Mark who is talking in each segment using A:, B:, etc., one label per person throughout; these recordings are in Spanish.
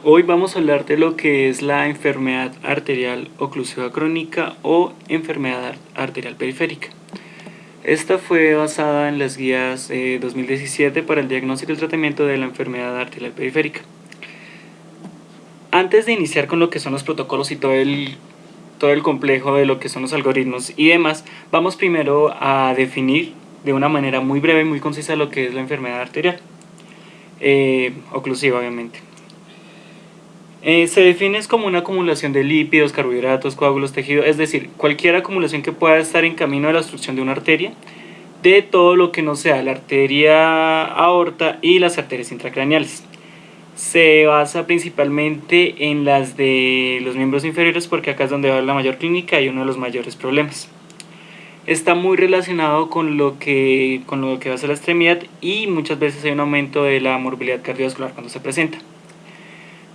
A: Hoy vamos a hablar de lo que es la enfermedad arterial oclusiva crónica o enfermedad arterial periférica. Esta fue basada en las guías 2017 para el diagnóstico y el tratamiento de la enfermedad arterial periférica. Antes de iniciar con lo que son los protocolos y todo el complejo de lo que son los algoritmos y demás, vamos primero a definir de una manera muy breve y muy concisa lo que es la enfermedad arterial oclusiva, obviamente. Se define como una acumulación de lípidos, carbohidratos, coágulos, tejido, es decir, cualquier acumulación que pueda estar en camino a la obstrucción de una arteria, de todo lo que no sea la arteria aorta y las arterias intracraneales. Se basa principalmente en las de los miembros inferiores porque acá es donde va la mayor clínica y uno de los mayores problemas. Está muy relacionado con lo que va a ser la extremidad y muchas veces hay un aumento de la morbilidad cardiovascular cuando se presenta.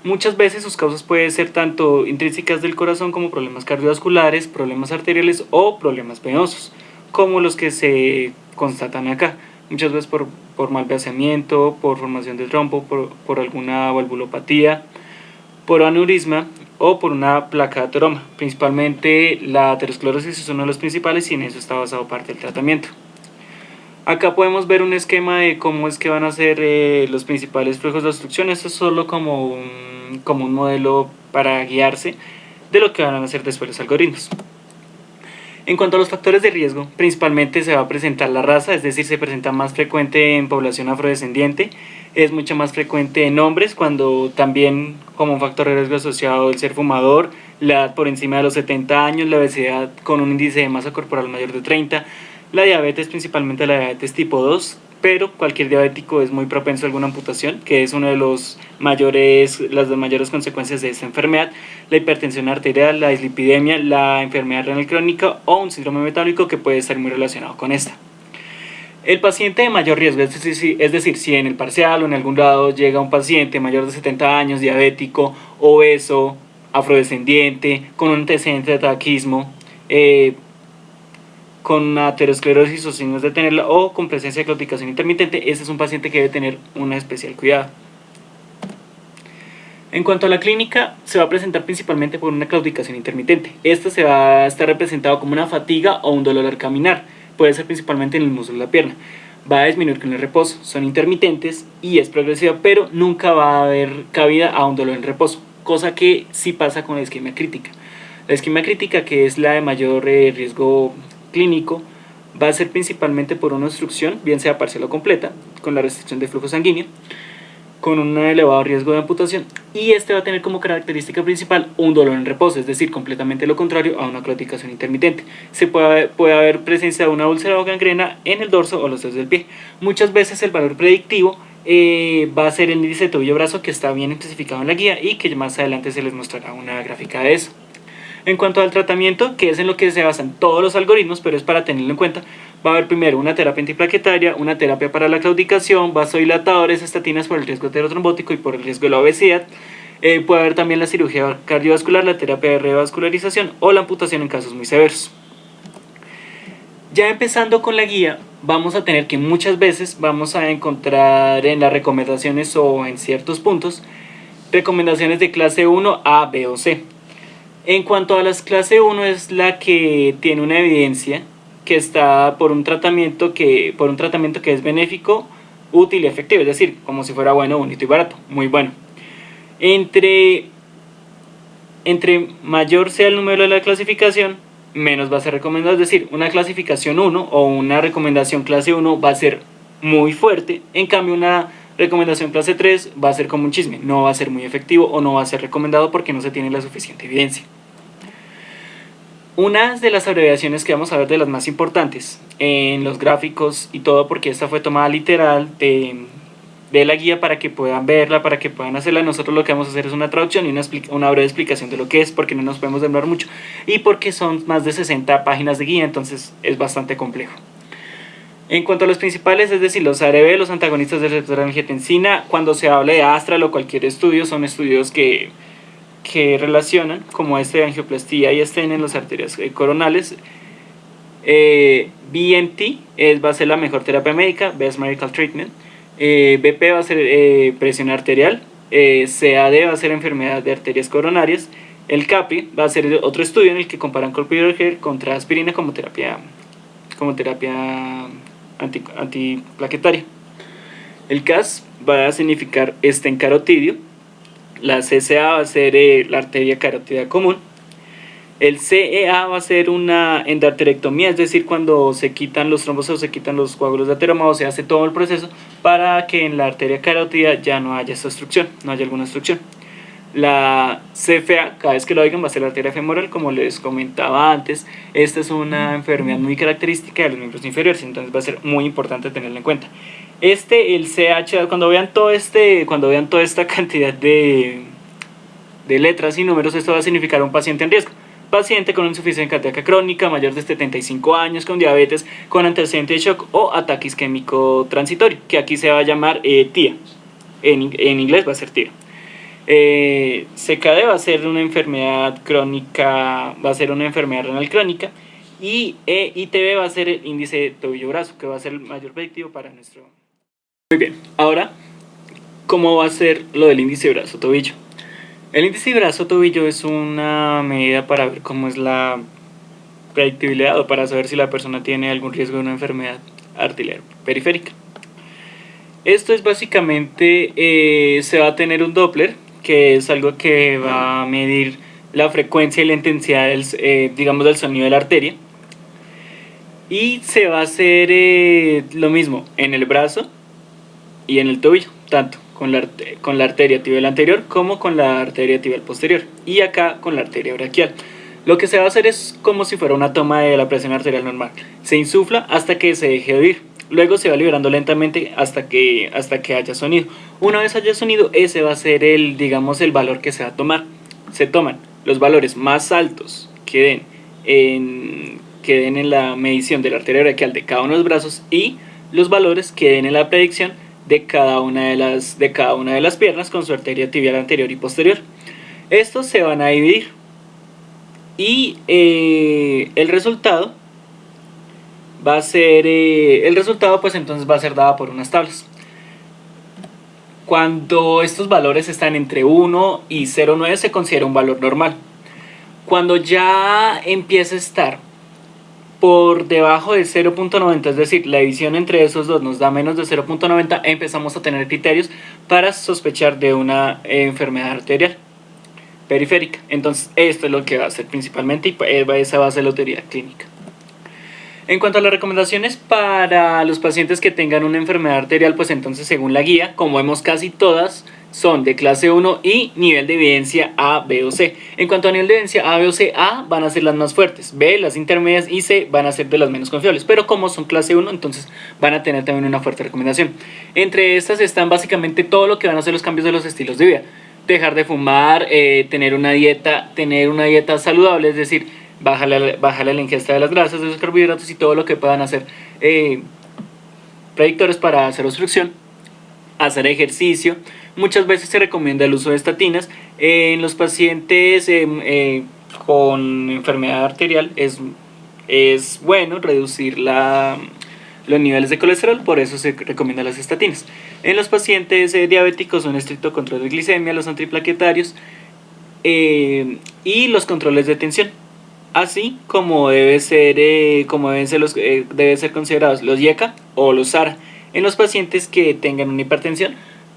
A: Muchas veces sus causas pueden ser tanto intrínsecas del corazón como problemas cardiovasculares, problemas arteriales o problemas venosos, como los que se constatan acá. Muchas veces por mal vaciamiento, por formación de trombo, por alguna valvulopatía, por aneurisma o por una placa de ateroma. Principalmente la aterosclerosis es uno de los principales y en eso está basado parte del tratamiento. Acá podemos ver un esquema de cómo es que van a ser los principales flujos de obstrucción. Esto es solo como un modelo para guiarse de lo que van a hacer después los algoritmos. En cuanto a los factores de riesgo, principalmente se va a presentar la raza, es decir, se presenta más frecuente en población afrodescendiente, es mucho más frecuente en hombres, cuando también como un factor de riesgo asociado el ser fumador, la edad por encima de los 70 años, la obesidad con un índice de masa corporal mayor de 30, la diabetes, principalmente la diabetes tipo 2, pero cualquier diabético es muy propenso a alguna amputación, que es una de las mayores consecuencias de esta enfermedad, la hipertensión arterial, la dislipidemia, la enfermedad renal crónica o un síndrome metabólico que puede estar muy relacionado con esta. El paciente de mayor riesgo, es decir, si en el parcial o en algún lado llega un paciente mayor de 70 años, diabético, obeso, afrodescendiente, con un antecedente de tabaquismo, con aterosclerosis o signos de tenerla o con presencia de claudicación intermitente, ese es un paciente que debe tener un especial cuidado. En cuanto a la clínica, se va a presentar principalmente por una claudicación intermitente. Esta se va a estar representado como una fatiga o un dolor al caminar, puede ser principalmente en el músculo de la pierna. Va a disminuir con el reposo, son intermitentes y es progresiva, pero nunca va a haber cabida a un dolor en reposo, cosa que sí pasa con la isquemia crítica. La isquemia crítica, que es la de mayor riesgo clínico, va a ser principalmente por una obstrucción, bien sea parcial o completa, con la restricción de flujo sanguíneo, con un elevado riesgo de amputación, y este va a tener como característica principal un dolor en reposo, es decir, completamente lo contrario a una claudicación intermitente. Puede haber presencia de una úlcera o gangrena en el dorso o los dedos del pie. Muchas veces el valor predictivo va a ser el índice de tobillo-brazo, que está bien especificado en la guía y que más adelante se les mostrará una gráfica de eso. En cuanto al tratamiento, que es en lo que se basan todos los algoritmos, pero es para tenerlo en cuenta, va a haber primero una terapia antiplaquetaria, una terapia para la claudicación, vasodilatadores, estatinas por el riesgo heterotrombótico y por el riesgo de la obesidad. Puede haber también la cirugía cardiovascular, la terapia de revascularización o la amputación en casos muy severos. Ya empezando con la guía, vamos a tener que muchas veces vamos a encontrar en las recomendaciones o en ciertos puntos recomendaciones de clase 1, A, B o C. En cuanto a las clase 1, es la que tiene una evidencia que está por un tratamiento que es benéfico, útil y efectivo, es decir, como si fuera bueno, bonito y barato, muy bueno. Entre mayor sea el número de la clasificación, menos va a ser recomendado, es decir, una clasificación 1 o una recomendación clase 1 va a ser muy fuerte, en cambio una recomendación clase 3 va a ser como un chisme, no va a ser muy efectivo o no va a ser recomendado porque no se tiene la suficiente evidencia. Una de las abreviaciones que vamos a ver, de las más importantes en los gráficos y todo, porque esta fue tomada literal de la guía para que puedan verla, para que puedan hacerla. Nosotros lo que vamos a hacer es una traducción y una breve explicación de lo que es, porque no nos podemos demorar mucho y porque son más de 60 páginas de guía, entonces es bastante complejo. En cuanto a los principales, es decir, los ARB, los antagonistas del receptor de angiotensina, cuando se habla de Astral o cualquier estudio, son estudios que relacionan, como este de angioplastía y estén en las arterias coronales. BMT va a ser la mejor terapia médica, Best Medical Treatment. BP va a ser presión arterial, CAD va a ser enfermedad de arterias coronarias. El CAPRI va a ser otro estudio en el que comparan clopidogrel contra aspirina como terapia antiplaquetaria. El CAS va a significar estencarotidio. La CCA va a ser la arteria carótida común. El CEA va a ser una endarterectomía, es decir, cuando se quitan los trombos o se quitan los coágulos de ateroma, o se hace todo el proceso para que en la arteria carótida ya no haya esta obstrucción, no haya alguna obstrucción. La CFA, cada vez que lo oigan, va a ser la arteria femoral, como les comentaba antes. Esta es una enfermedad muy característica de los miembros inferiores, entonces va a ser muy importante tenerla en cuenta. El CH, cuando vean toda esta cantidad de letras y números, esto va a significar un paciente en riesgo. Paciente con insuficiencia cardíaca crónica, mayor de 75 años, con diabetes, con antecedente de shock o ataque isquémico transitorio, que aquí se va a llamar TIA. En inglés va a ser TIA. CKD va a ser una enfermedad crónica, va a ser una enfermedad renal crónica, y ITB va a ser el índice tobillo-brazo, que va a ser el mayor predictivo para nuestro. Muy bien, ahora, ¿cómo va a ser lo del índice brazo-tobillo? El índice brazo-tobillo es una medida para ver cómo es la predictibilidad o para saber si la persona tiene algún riesgo de una enfermedad arterial periférica. Esto es básicamente, se va a tener un Doppler, que es algo que va a medir la frecuencia y la intensidad del sonido de la arteria, y se va a hacer lo mismo en el brazo y en el tobillo, tanto con la arteria tibial anterior como con la arteria tibial posterior, y acá con la arteria braquial. Lo que se va a hacer es como si fuera una toma de la presión arterial normal. Se insufla hasta que se deje de oír. Luego se va liberando lentamente hasta que haya sonido. Una vez haya sonido, ese va a ser el valor que se va a tomar. Se toman los valores más altos que den en la medición de la arteria braquial de cada uno de los brazos, y los valores que den en la predicción de cada una de las piernas con su arteria tibial anterior y posterior. Estos se van a dividir, y el resultado va a ser pues entonces va a ser dado por unas tablas. Cuando estos valores están entre 1 y 0,9 se considera un valor normal. Cuando ya empieza a estar por debajo de 0,90, es decir, la división entre esos dos nos da menos de 0,90, empezamos a tener criterios para sospechar de una enfermedad arterial periférica. Entonces esto es lo que va a hacer principalmente, y esa va a ser la teoría clínica. En cuanto a las recomendaciones para los pacientes que tengan una enfermedad arterial, pues entonces según la guía, como vemos casi todas, son de clase 1 y nivel de evidencia A, B o C. En cuanto a nivel de evidencia A, B o C, A van a ser las más fuertes, B las intermedias y C van a ser de las menos confiables. Pero como son clase 1, entonces van a tener también una fuerte recomendación. Entre estas están básicamente todo lo que van a ser los cambios de los estilos de vida. Dejar de fumar, tener una dieta saludable, es decir, bajarle la ingesta de las grasas, de los carbohidratos y todo lo que puedan hacer predictores para hacer obstrucción. Hacer ejercicio. Muchas veces se recomienda el uso de estatinas. En los pacientes con enfermedad arterial es bueno reducir los niveles de colesterol, por eso se recomiendan las estatinas. En los pacientes diabéticos, un estricto control de glicemia, los antiplaquetarios y los controles de tensión. Así como deben ser considerados los IECA o los SARA en los pacientes que tengan una hipertensión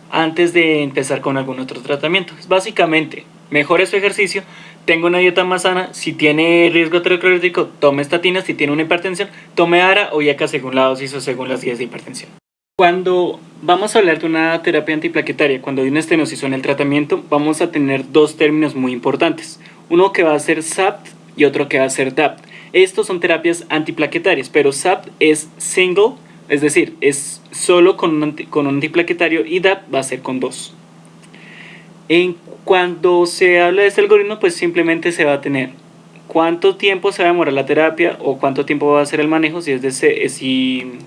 A: antes de empezar con algún otro tratamiento. Básicamente, mejore su ejercicio, tenga una dieta más sana, si tiene riesgo aterosclerótico, tome estatinas, si tiene una hipertensión, tome ARA o IECA según la dosis o según las guías de hipertensión. Cuando vamos a hablar de una terapia antiplaquetaria, cuando hay una estenosis en el tratamiento, vamos a tener dos términos muy importantes. Uno que va a ser SAPT y otro que va a ser DAPT. Estos son terapias antiplaquetarias, pero SAPT es single, es decir, es solo con un antiplaquetario, y DAPT va a ser con dos. Cuando se habla de este algoritmo, pues simplemente se va a tener cuánto tiempo se va a demorar la terapia o cuánto tiempo va a ser el manejo, si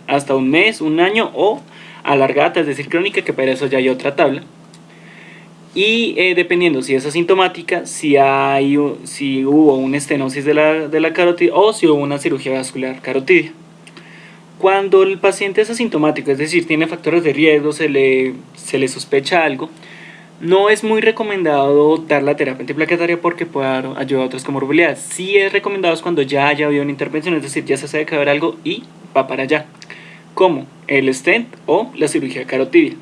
A: hasta un mes, un año o a larga data, es decir, crónica, que para eso ya hay otra tabla. Y dependiendo si es asintomática, si hubo una estenosis de la carótida o si hubo una cirugía vascular carotidia. Cuando el paciente es asintomático, es decir, tiene factores de riesgo, se le sospecha algo, No es muy recomendado dar la terapia antiplaquetaria porque puede dar ayuda a otras comorbilidades. Sí es recomendado cuando ya haya habido una intervención, es decir, ya se sabe que va a haber algo y va para allá, como el stent o la cirugía carotidia.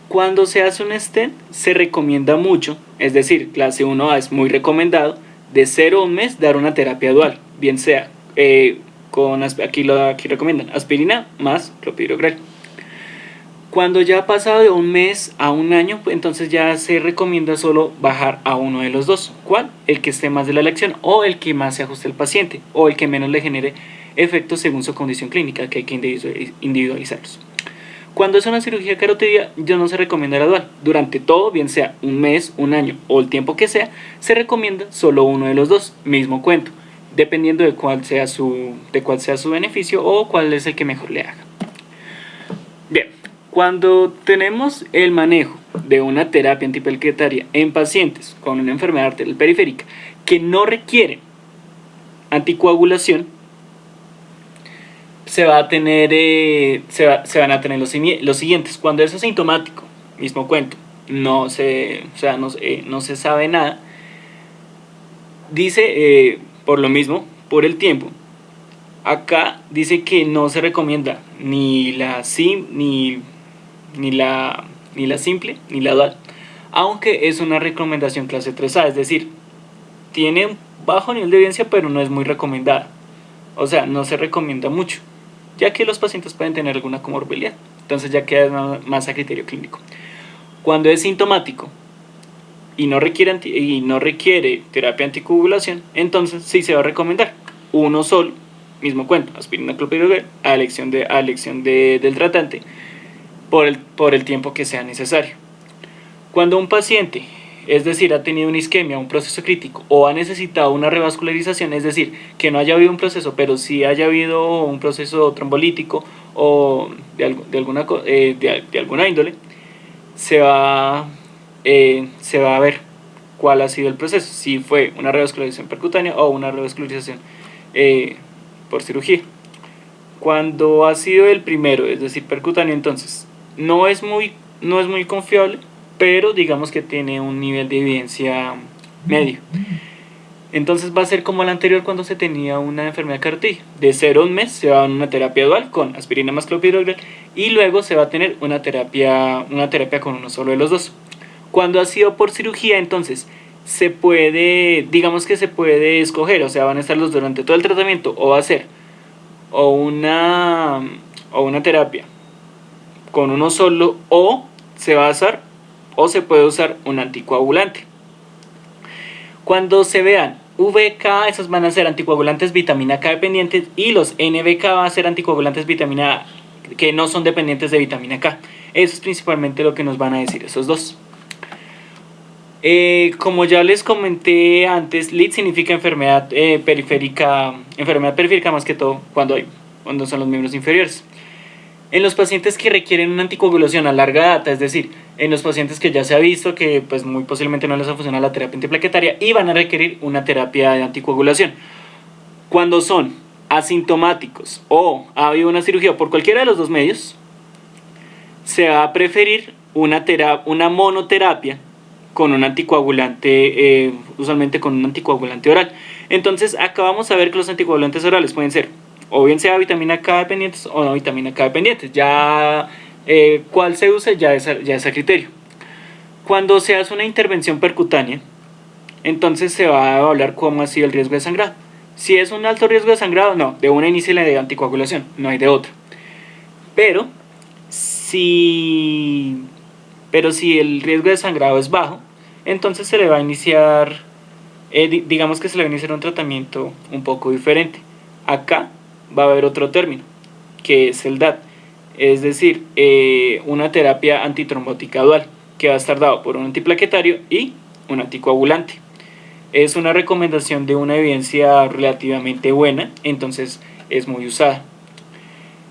A: Cuando se hace un stent se recomienda mucho, es decir, clase 1A es muy recomendado, de 0 a un mes dar una terapia dual, bien sea aquí recomiendan aspirina más clopidogrel. Cuando ya ha pasado de un mes a un año, entonces ya se recomienda solo bajar a uno de los dos. ¿Cuál? El que esté más de la elección o el que más se ajuste al paciente o el que menos le genere efectos según su condición clínica, que hay que individualizarlos. Cuando es una cirugía carotidia, ya no se recomienda la dual. Durante todo, bien sea un mes, un año o el tiempo que sea, se recomienda solo uno de los dos. Mismo cuento, dependiendo de cuál sea su beneficio o cuál es el que mejor le haga. Bien, cuando tenemos el manejo de una terapia antiplaquetaria en pacientes con una enfermedad arterial periférica que no requiere anticoagulación, se van a tener los siguientes. Cuando es asintomático, mismo cuento, no se sabe nada, dice, por lo mismo, por el tiempo, acá dice que no se recomienda ni la simple ni la dual, aunque es una recomendación clase 3A, es decir, tiene un bajo nivel de evidencia pero no es muy recomendada, o sea, no se recomienda mucho, ya que los pacientes pueden tener alguna comorbilidad, entonces ya queda más a criterio clínico. Cuando es sintomático y no requiere terapia anticoagulación, entonces sí se va a recomendar uno solo, mismo cuento, aspirina clopidogrel, a elección del tratante, por el tiempo que sea necesario. Cuando un paciente, es decir, ha tenido una isquemia, un proceso crítico, o ha necesitado una revascularización, es decir, que no haya habido un proceso, pero sí haya habido un proceso trombolítico o de alguna índole, se va a ver cuál ha sido el proceso, si fue una revascularización percutánea o una revascularización por cirugía. Cuando ha sido el primero, es decir, percutáneo, entonces no es muy confiable, pero digamos que tiene un nivel de evidencia medio. Entonces va a ser como el anterior cuando se tenía una enfermedad carotidia. De 0 a un mes se va a dar una terapia dual con aspirina más clopidogrel y luego se va a tener una terapia con uno solo de los dos. Cuando ha sido por cirugía, entonces se puede escoger, o sea, van a estar los durante todo el tratamiento, o va a ser o una terapia con uno solo, o se puede usar un anticoagulante. Cuando se vean VK, esos van a ser anticoagulantes vitamina K dependientes, y los NBK van a ser anticoagulantes vitamina A que no son dependientes de vitamina K. Eso es principalmente lo que nos van a decir esos dos. Como ya les comenté antes, LID significa enfermedad periférica más que todo cuando son los miembros inferiores. En los pacientes que requieren una anticoagulación a larga data, es decir, en los pacientes que ya se ha visto que pues muy posiblemente no les va a funcionar la terapia antiplaquetaria y van a requerir una terapia de anticoagulación. Cuando son asintomáticos o ha habido una cirugía por cualquiera de los dos medios, se va a preferir una monoterapia con un anticoagulante, usualmente con un anticoagulante oral. Entonces acá vamos a ver que los anticoagulantes orales pueden ser o bien sea vitamina K dependientes o no vitamina K dependientes. Ya cuál se use ya es a criterio. Cuando se hace una intervención percutánea, entonces se va a evaluar cómo ha sido el riesgo de sangrado. Si es un alto riesgo de sangrado, no, de una inicia la de anticoagulación, no hay de otra. Pero si el riesgo de sangrado es bajo, entonces se le va a iniciar, digamos que se le va a iniciar un tratamiento un poco diferente. Acá va a haber otro término, que es el DAT, es decir, una terapia antitrombótica dual, que va a estar dado por un antiplaquetario y un anticoagulante. Es una recomendación de una evidencia relativamente buena, entonces es muy usada.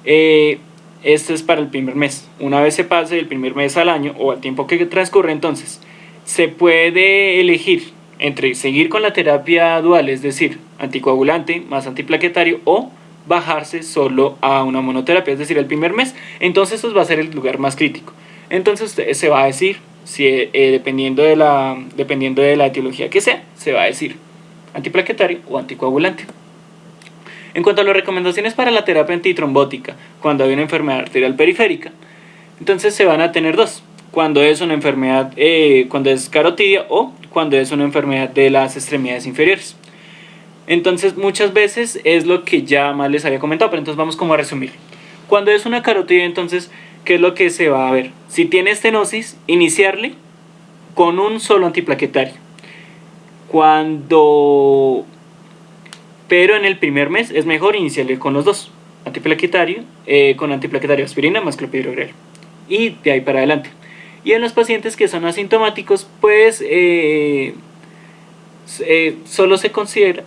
A: Esto es para el primer mes. Una vez se pase el primer mes al año o al tiempo que transcurre, entonces se puede elegir entre seguir con la terapia dual, es decir, anticoagulante más antiplaquetario, o bajarse solo a una monoterapia, es decir, el primer mes. Entonces eso va a ser el lugar más crítico. Entonces se va a decir si, dependiendo de la etiología que sea, se va a decir antiplaquetario o anticoagulante. En cuanto a las recomendaciones para la terapia antitrombótica, cuando hay una enfermedad arterial periférica, entonces se van a tener dos: cuando es una enfermedad, cuando es carotidia, o cuando es una enfermedad de las extremidades inferiores. Entonces muchas veces es lo que ya más les había comentado, pero entonces vamos como a resumir. Cuando es una carotidia, entonces, ¿qué es lo que se va a ver? Si tiene estenosis, iniciarle con un solo antiplaquetario. Pero en el primer mes es mejor iniciarle con los dos: antiplaquetario, con antiplaquetario aspirina más clopidogrel, y de ahí para adelante. Y en los pacientes que son asintomáticos, pues solo se considera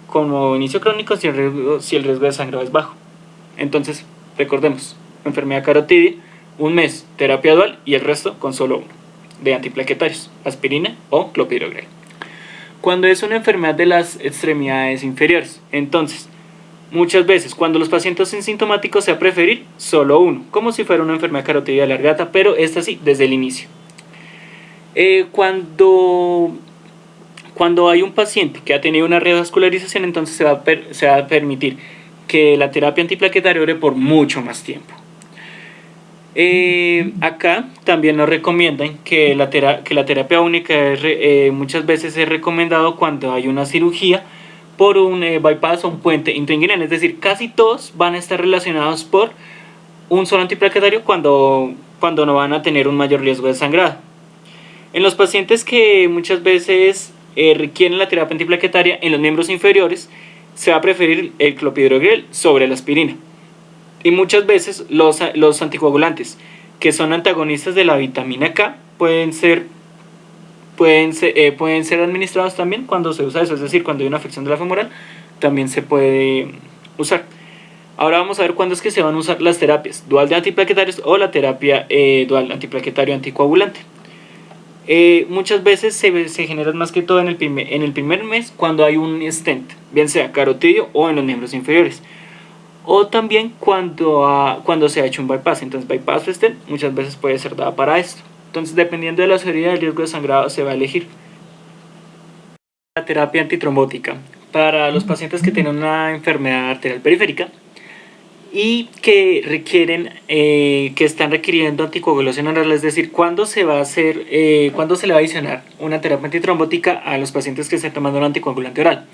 A: como inicio crónico si el riesgo de sangrado es bajo. Entonces, recordemos: enfermedad carotidia, un mes terapia dual y el resto con solo uno de antiplaquetarios, aspirina o clopidogrel. Cuando es una enfermedad de las extremidades inferiores, entonces muchas veces cuando los pacientes son sintomáticos se va a preferir solo uno, como si fuera una enfermedad carotidia de larga data, pero esta sí desde el inicio. Cuando hay un paciente que ha tenido una revascularización, entonces se va a permitir que la terapia antiplaquetaria dure por mucho más tiempo. Acá también nos recomiendan que la terapia única muchas veces es recomendado cuando hay una cirugía por un bypass o un puente intrainguinal, es decir, casi todos van a estar relacionados por un solo antiplaquetario cuando no van a tener un mayor riesgo de sangrado. En los pacientes que muchas veces requieren la terapia antiplaquetaria en los miembros inferiores, se va a preferir el clopidogrel sobre la aspirina. Y muchas veces los anticoagulantes que son antagonistas de la vitamina K pueden ser administrados también cuando se usa eso, es decir, cuando hay una afección de la femoral también se puede usar. Ahora vamos a ver cuándo es que se van a usar las terapias dual de antiplaquetarios o la terapia dual antiplaquetario anticoagulante. Muchas veces se generan más que todo en el primer mes, cuando hay un stent, bien sea carotidio o en los miembros inferiores, o también cuando se ha hecho un bypass. Entonces bypass o stent muchas veces puede ser dada para esto. Entonces, dependiendo de la severidad del riesgo de sangrado, se va a elegir la terapia antitrombótica para los pacientes que tienen una enfermedad arterial periférica y que están requiriendo anticoagulación oral, es decir, cuándo se le va a adicionar una terapia antitrombótica a los pacientes que estén tomando un anticoagulante oral.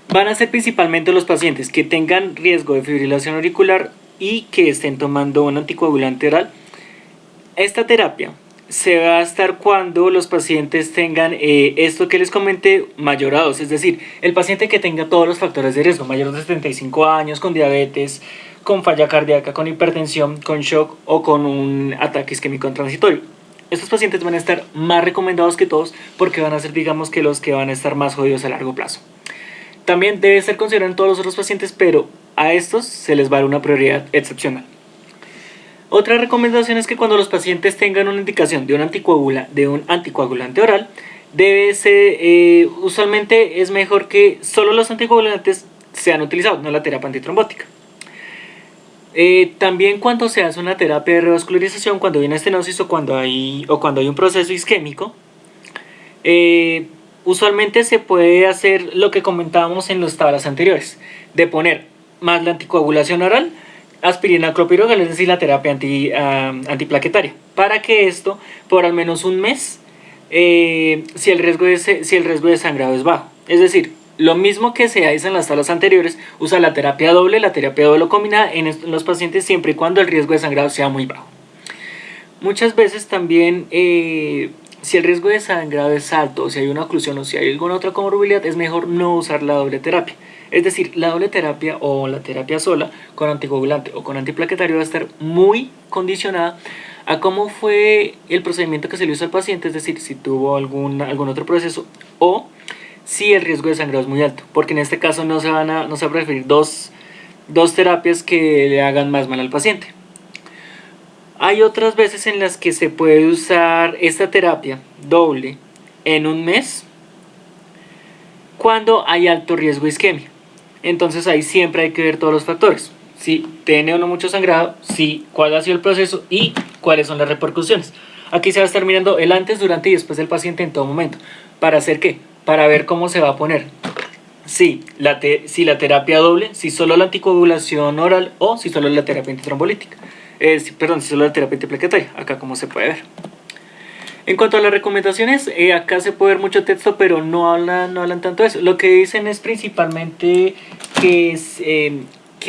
A: Van a ser principalmente los pacientes que tengan riesgo de fibrilación auricular y que estén tomando un anticoagulante oral. Esta terapia se va a estar cuando los pacientes tengan esto que les comenté mayorados, es decir, el paciente que tenga todos los factores de riesgo, mayor de 75 años, con diabetes, con falla cardíaca, con hipertensión, con shock o con un ataque isquémico transitorio. Estos pacientes van a estar más recomendados que todos porque van a ser, digamos, que los que van a estar más jodidos a largo plazo. También debe ser considerado en todos los otros pacientes, pero a estos se les va a dar una prioridad excepcional. Otra recomendación es que cuando los pacientes tengan una indicación de un anticoagulante oral, usualmente es mejor que solo los anticoagulantes sean utilizados, no la terapia antitrombótica. También cuando se hace una terapia de revascularización, cuando hay una estenosis o cuando hay un proceso isquémico, usualmente se puede hacer lo que comentábamos en las tablas anteriores, de poner más la anticoagulación oral, aspirina, clopidogrel, es decir, la terapia antiplaquetaria, para que esto por al menos un mes, si el riesgo de sangrado es bajo. Es decir, lo mismo que se hace en las tablas anteriores, usa la terapia doble combinada en los pacientes siempre y cuando el riesgo de sangrado sea muy bajo. Muchas veces también, si el riesgo de sangrado es alto, o si hay una oclusión o si hay alguna otra comorbilidad, es mejor no usar la doble terapia. Es decir, la doble terapia o la terapia sola con anticoagulante o con antiplaquetario va a estar muy condicionada a cómo fue el procedimiento que se le hizo al paciente, es decir, si tuvo algún otro proceso o si el riesgo de sangrado es muy alto, porque en este caso no se va a preferir dos terapias que le hagan más mal al paciente. Hay otras veces en las que se puede usar esta terapia doble en un mes cuando hay alto riesgo de isquemia. Entonces ahí siempre hay que ver todos los factores: si tiene o no mucho sangrado, cuál ha sido el proceso y cuáles son las repercusiones. Aquí se va a estar mirando el antes, durante y después del paciente en todo momento. ¿Para hacer qué? Para ver cómo se va a poner. Si la terapia doble, si solo la anticoagulación oral o si solo la terapia antitrombolítica. Si solo la terapia antiplaquetaria, acá como se puede ver. En cuanto a las recomendaciones, acá se puede ver mucho texto, pero no hablan tanto de eso. Lo que dicen es principalmente que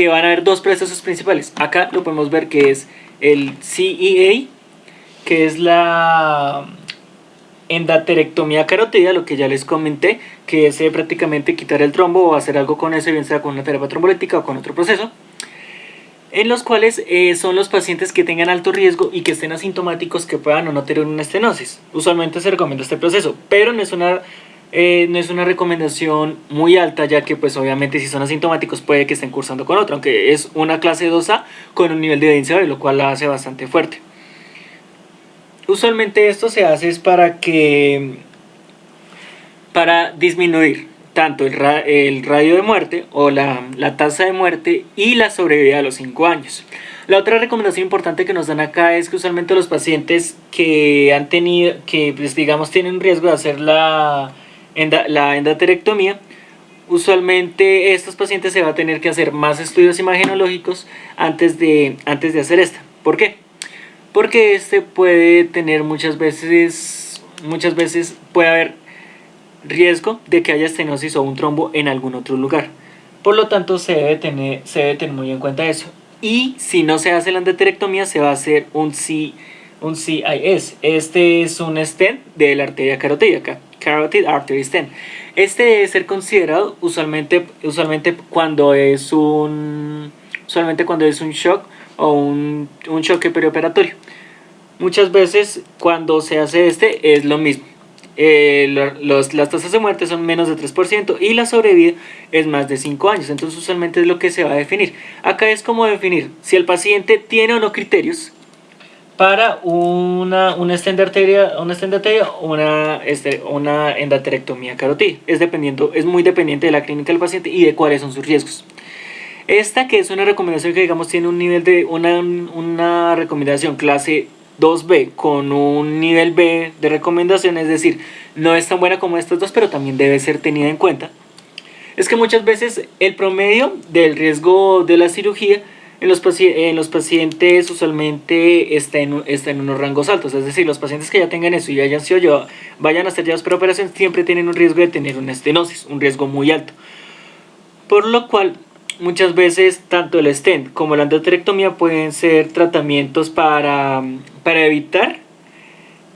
A: van a haber dos procesos principales. Acá lo podemos ver que es el CEA, que es la endarterectomía carotídea, lo que ya les comenté, que es prácticamente quitar el trombo o hacer algo con eso, bien sea con una terapia trombolítica o con otro proceso, en los cuales son los pacientes que tengan alto riesgo y que estén asintomáticos, que puedan o no tener una estenosis. Usualmente se recomienda este proceso, pero no es una recomendación muy alta, ya que pues obviamente si son asintomáticos puede que estén cursando con otro, aunque es una clase 2A con un nivel de evidencia, lo cual la hace bastante fuerte. Usualmente esto se hace es para disminuir tanto el radio de muerte o la tasa de muerte y la sobrevida a los 5 años. La otra recomendación importante que nos dan acá es que usualmente los pacientes que han tenido, que pues, digamos tienen riesgo de hacer la endarterectomía, usualmente estos pacientes se va a tener que hacer más estudios imagenológicos antes de hacer esta. ¿Por qué? Porque puede tener muchas veces puede haber riesgo de que haya estenosis o un trombo en algún otro lugar. Por lo tanto, se debe tener muy en cuenta eso. Y si no se hace la endarterectomía, se va a hacer un CIS. Este es un stent de la arteria carotídica, Carotid Artery Stent. Este debe ser considerado usualmente cuando es un shock o un choque perioperatorio. Muchas veces cuando se hace es lo mismo. Las tasas de muerte son menos de 3% y la sobrevida es más de 5 años. Entonces usualmente es lo que se va a definir. Acá es como definir si el paciente tiene o no criterios para una stent de arteria, una endarterectomía carotídea. Es muy dependiente de la clínica del paciente y de cuáles son sus riesgos. Esta, que es una recomendación que digamos tiene un nivel de una recomendación clase 2B con un nivel B de recomendación, es decir, no es tan buena como estas dos, pero también debe ser tenida en cuenta, es que muchas veces el promedio del riesgo de la cirugía en los pacientes usualmente está en unos rangos altos, es decir, los pacientes que ya tengan eso y vayan a ser llevados por operación siempre tienen un riesgo de tener una estenosis, un riesgo muy alto, por lo cual muchas veces tanto el stent como la endarterectomía pueden ser tratamientos para evitar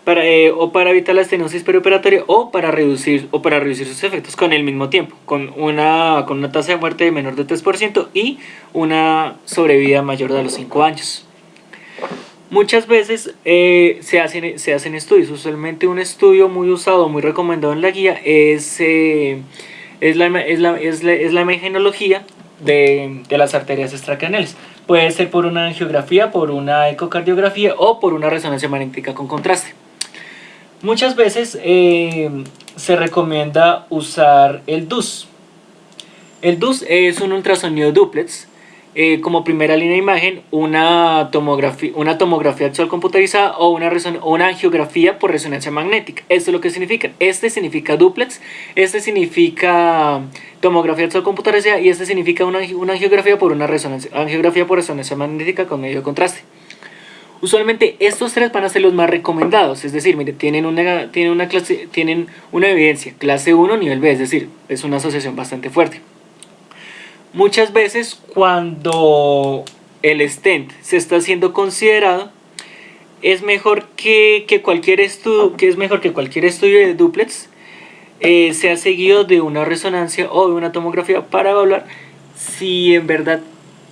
A: la estenosis perioperatoria o para reducir sus efectos con el mismo tiempo, con una tasa de muerte de menor de 3% y una sobrevida mayor de los 5 años. Muchas veces se hacen estudios. Usualmente un estudio muy usado, muy recomendado en la guía es la imagenología de las arterias extracraneales. Puede ser por una angiografía, por una ecocardiografía o por una resonancia magnética con contraste. Muchas veces se recomienda usar el DUS. El DUS es un ultrasonido dúplex. Como primera línea de imagen, una tomografía axial computarizada o una angiografía por resonancia magnética. Esto es lo que significa. Este significa dúplex, este significa tomografía axial computarizada y este significa una angiografía por resonancia magnética con medio contraste. Usualmente estos tres van a ser los más recomendados, es decir, mire, tienen una evidencia clase 1 nivel B, es decir, es una asociación bastante fuerte. Muchas veces cuando el stent se está siendo considerado, es mejor que cualquier estudio de dúplex sea seguido de una resonancia o de una tomografía para evaluar si en verdad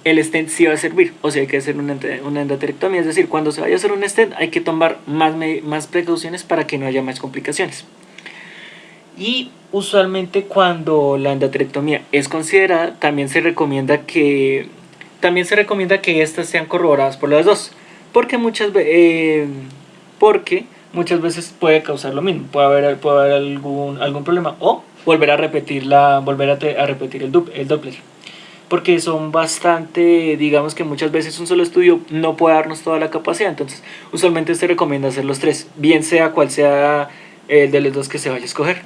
A: el stent sí va a servir, o sea, hay que hacer una endarterectomía, es decir, cuando se vaya a hacer un stent hay que tomar más precauciones para que no haya más complicaciones. Y usualmente cuando la endarterectomía es considerada, también se recomienda que estas sean corroboradas por las dos, porque muchas veces puede causar lo mismo, puede haber algún problema o volver a repetir el Doppler. porque son bastante, digamos que muchas veces un solo estudio no puede darnos toda la capacidad, entonces usualmente se recomienda hacer los tres, bien sea cual sea el de los dos que se vaya a escoger.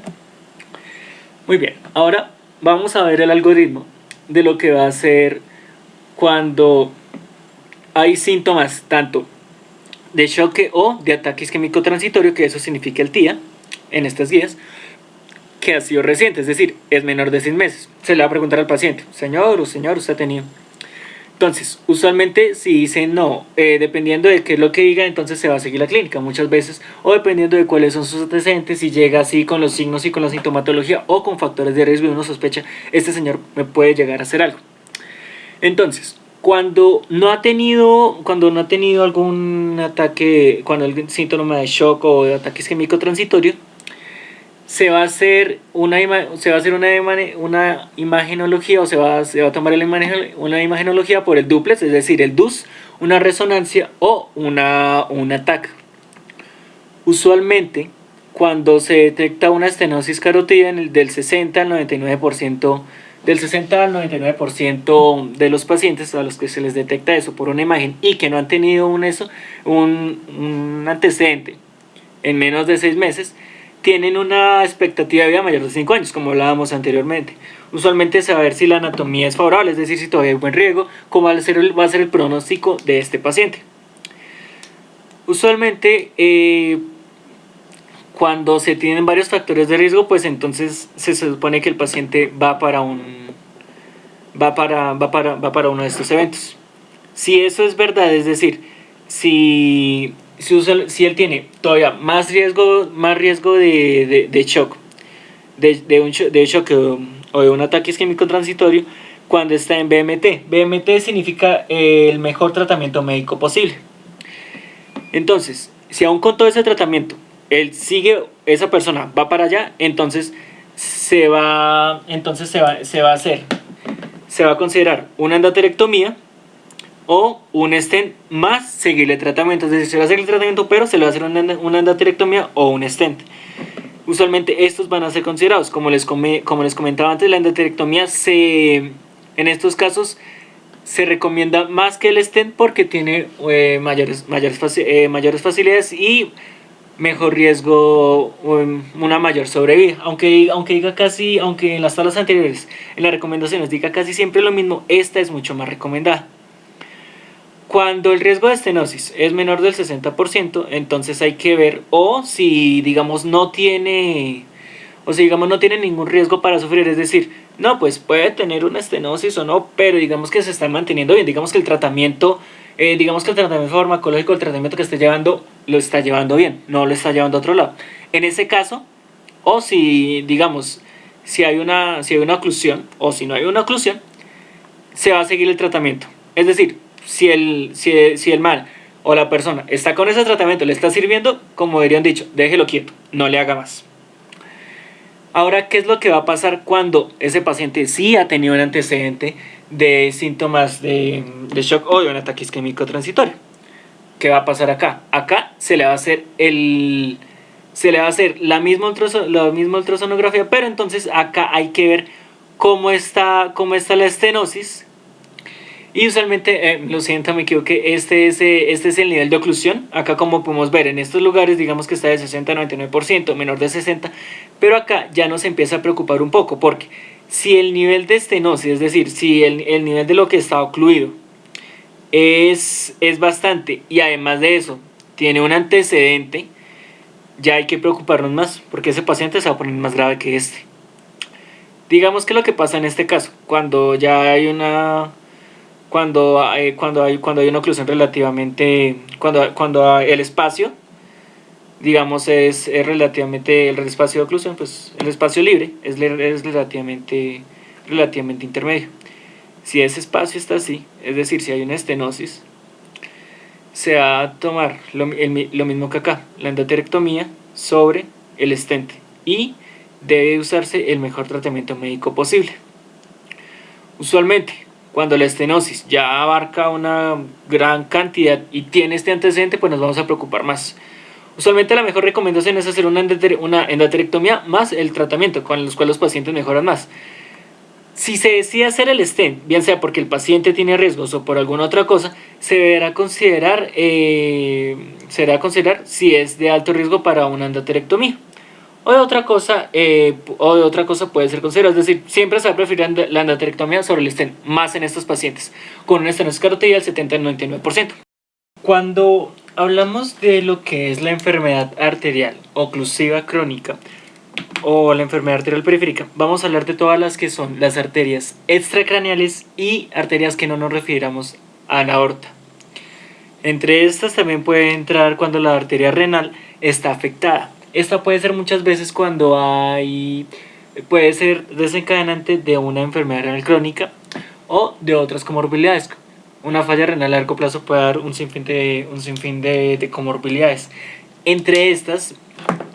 A: Muy bien, ahora vamos a ver el algoritmo de lo que va a hacer cuando hay síntomas tanto de choque o de ataque isquémico transitorio, que eso significa el TIA en estas guías, que ha sido reciente, es decir, es menor de 6 meses. Se le va a preguntar al paciente, señor, usted ha tenido. Entonces, usualmente si dice no, dependiendo de qué es lo que diga, entonces se va a seguir la clínica muchas veces, o dependiendo de cuáles son sus antecedentes, si llega así con los signos y con la sintomatología o con factores de riesgo y uno sospecha, este señor me puede llegar a hacer algo. Entonces, cuando no ha tenido algún ataque, cuando el síntoma de shock o de ataque isquémico transitorio, se va a hacer una imagenología, o se va a tomar una imagenología por el duplex, es decir, el DUS, una resonancia o una TAC. Usualmente, cuando se detecta una estenosis carotídea del 60 al 99%, de los pacientes a los que se les detecta eso por una imagen y que no han tenido un antecedente en menos de 6 meses, tienen una expectativa de vida mayor de 5 años, como hablábamos anteriormente. Usualmente saber si la anatomía es favorable, es decir, si todavía hay buen riesgo, cómo va a ser el pronóstico de este paciente. Usualmente, cuando se tienen varios factores de riesgo, pues entonces se supone que el paciente va para uno de estos eventos. Si eso es verdad, es decir, si él tiene todavía más riesgo de shock, de shock o de un ataque isquémico transitorio, cuando está en BMT. BMT significa el mejor tratamiento médico posible. Entonces, si aún con todo ese tratamiento, esa persona va para allá, entonces se va a considerar una endarterectomía o un stent más seguirle tratamiento, es decir, se va a hacer el tratamiento, pero se le va a hacer una endarterectomía o un stent. Usualmente estos van a ser considerados, como les comentaba antes, la endarterectomía en estos casos se recomienda más que el stent porque tiene mayores facilidades y mejor riesgo, una mayor sobrevida. Aunque en las tablas anteriores, en las recomendaciones diga casi siempre lo mismo, esta es mucho más recomendada. Cuando el riesgo de estenosis es menor del 60%, entonces hay que ver, o si digamos no tiene ningún riesgo para sufrir, es decir, no, pues puede tener una estenosis o no, pero digamos que se está manteniendo bien, digamos que el tratamiento farmacológico, el tratamiento que esté llevando, lo está llevando bien, no lo está llevando a otro lado. En ese caso, o si hay una oclusión, o si no hay una oclusión, se va a seguir el tratamiento. Es decir, si el mal o la persona está con ese tratamiento, le está sirviendo, como dirían dicho, déjelo quieto, no le haga más. Ahora, ¿qué es lo que va a pasar cuando ese paciente sí ha tenido un antecedente de síntomas de shock o de un ataque isquémico transitorio? ¿Qué va a pasar acá? Acá se le va a hacer la misma ultrasonografía, pero entonces acá hay que ver cómo está la estenosis. Y usualmente, lo siento, me equivoqué, este es el nivel de oclusión. Acá, como podemos ver, en estos lugares digamos que está de 60 a 99%, menor de 60%, pero acá ya nos empieza a preocupar un poco, porque si el nivel de estenosis, es decir, si el nivel de lo que está ocluido es bastante, y además de eso tiene un antecedente, ya hay que preocuparnos más, porque ese paciente se va a poner más grave que este. Digamos que lo que pasa en este caso, cuando ya hay una una oclusión relativamente, cuando el espacio, digamos, es relativamente, el espacio de oclusión, pues el espacio libre es relativamente intermedio. Si ese espacio está así, es decir, si hay una estenosis, se va a tomar lo mismo que acá, la endarterectomía sobre el stent, y debe usarse el mejor tratamiento médico posible. Usualmente, cuando la estenosis ya abarca una gran cantidad y tiene este antecedente, pues nos vamos a preocupar más. Usualmente la mejor recomendación es hacer una endarterectomía más el tratamiento, con los cuales los pacientes mejoran más. Si se decide hacer el stent, bien sea porque el paciente tiene riesgos o por alguna otra cosa, se deberá considerar si es de alto riesgo para una endarterectomía. O de otra cosa puede ser considerado, es decir, siempre se va a preferir la endarterectomía sobre el stent, más en estos pacientes, con una estenosis carotídea del 70 al 99%. Cuando hablamos de lo que es la enfermedad arterial oclusiva crónica, o la enfermedad arterial periférica, vamos a hablar de todas las que son las arterias extracraneales y arterias que no nos refiriéramos a la aorta. Entre estas también puede entrar cuando la arteria renal está afectada. Esta puede ser muchas veces puede ser desencadenante de una enfermedad renal crónica o de otras comorbilidades. Una falla renal a largo plazo puede dar un sinfín de comorbilidades. Entre estas,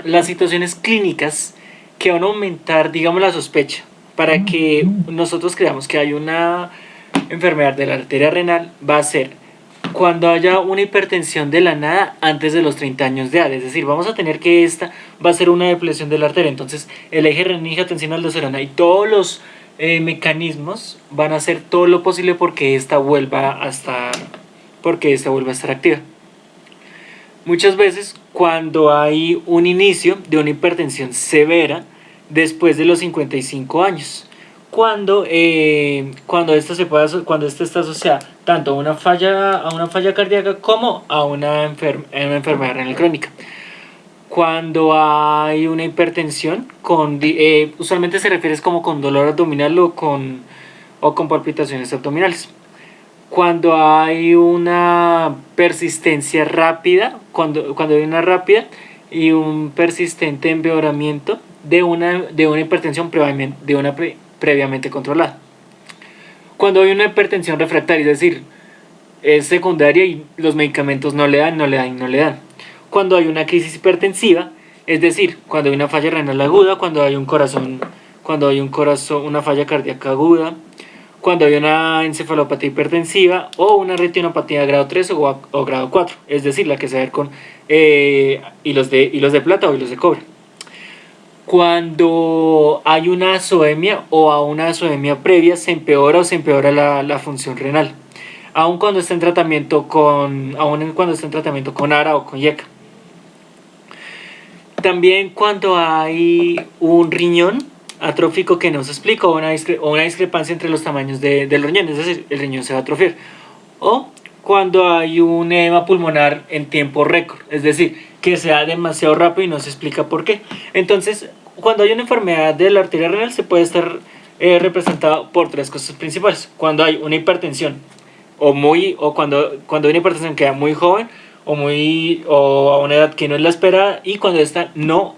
A: las situaciones clínicas que van a aumentar, digamos, la sospecha para que nosotros creamos que hay una enfermedad de la arteria renal va a ser cuando haya una hipertensión de la nada antes de los 30 años de edad. Es decir, vamos a tener que esta va a ser una depresión de la arteria. Entonces, el eje renina-angiotensina-aldosterona y todos los mecanismos van a hacer todo lo posible porque esta vuelva a estar activa. Muchas veces cuando hay un inicio de una hipertensión severa después de los 55 años, cuando esta está asociada tanto a una falla cardíaca como a una enfermedad renal crónica. Cuando hay una hipertensión, usualmente se refiere como con dolor abdominal o con palpitaciones abdominales. Cuando hay una persistencia rápida, cuando hay una rápida y un persistente empeoramiento de una hipertensión previamente controlada. Cuando hay una hipertensión refractaria, es decir, es secundaria y los medicamentos no le dan. Cuando hay una crisis hipertensiva, es decir, cuando hay una falla renal aguda, cuando hay una falla cardíaca aguda, cuando hay una encefalopatía hipertensiva o una retinopatía grado 3 o grado 4, es decir, la que se ve con hilos de plata o hilos de cobre. Cuando hay una azoemia o a una azoemia previa se empeora la función renal, aun cuando está en tratamiento con ARA o con IECA. También cuando hay un riñón atrófico que no se explica o una discrepancia entre los tamaños del riñón, es decir, el riñón se va a atrofiar. O cuando hay un edema pulmonar en tiempo récord, es decir, que sea demasiado rápido y no se explica por qué. Entonces, cuando hay una enfermedad de la arteria renal se puede estar representado por tres cosas principales. Cuando hay una hipertensión o cuando hay una hipertensión que es muy joven o a una edad que no es la esperada, y cuando esta no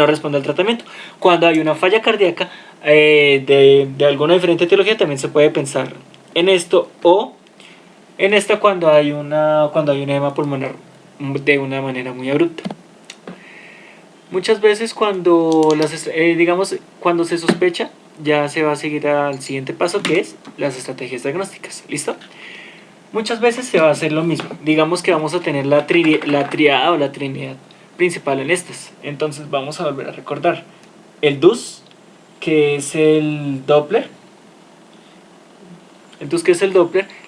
A: responde al tratamiento. Cuando hay una falla cardíaca de alguna diferente etiología también se puede pensar en esto, o en esta cuando hay un edema pulmonar de una manera muy abrupta. Muchas veces cuando se sospecha, ya se va a seguir al siguiente paso, que es las estrategias diagnósticas. ¿Listo? Muchas veces se va a hacer lo mismo. Digamos que vamos a tener la triada o la trinidad principal en estas. Entonces vamos a volver a recordar el DUS, que es el Doppler.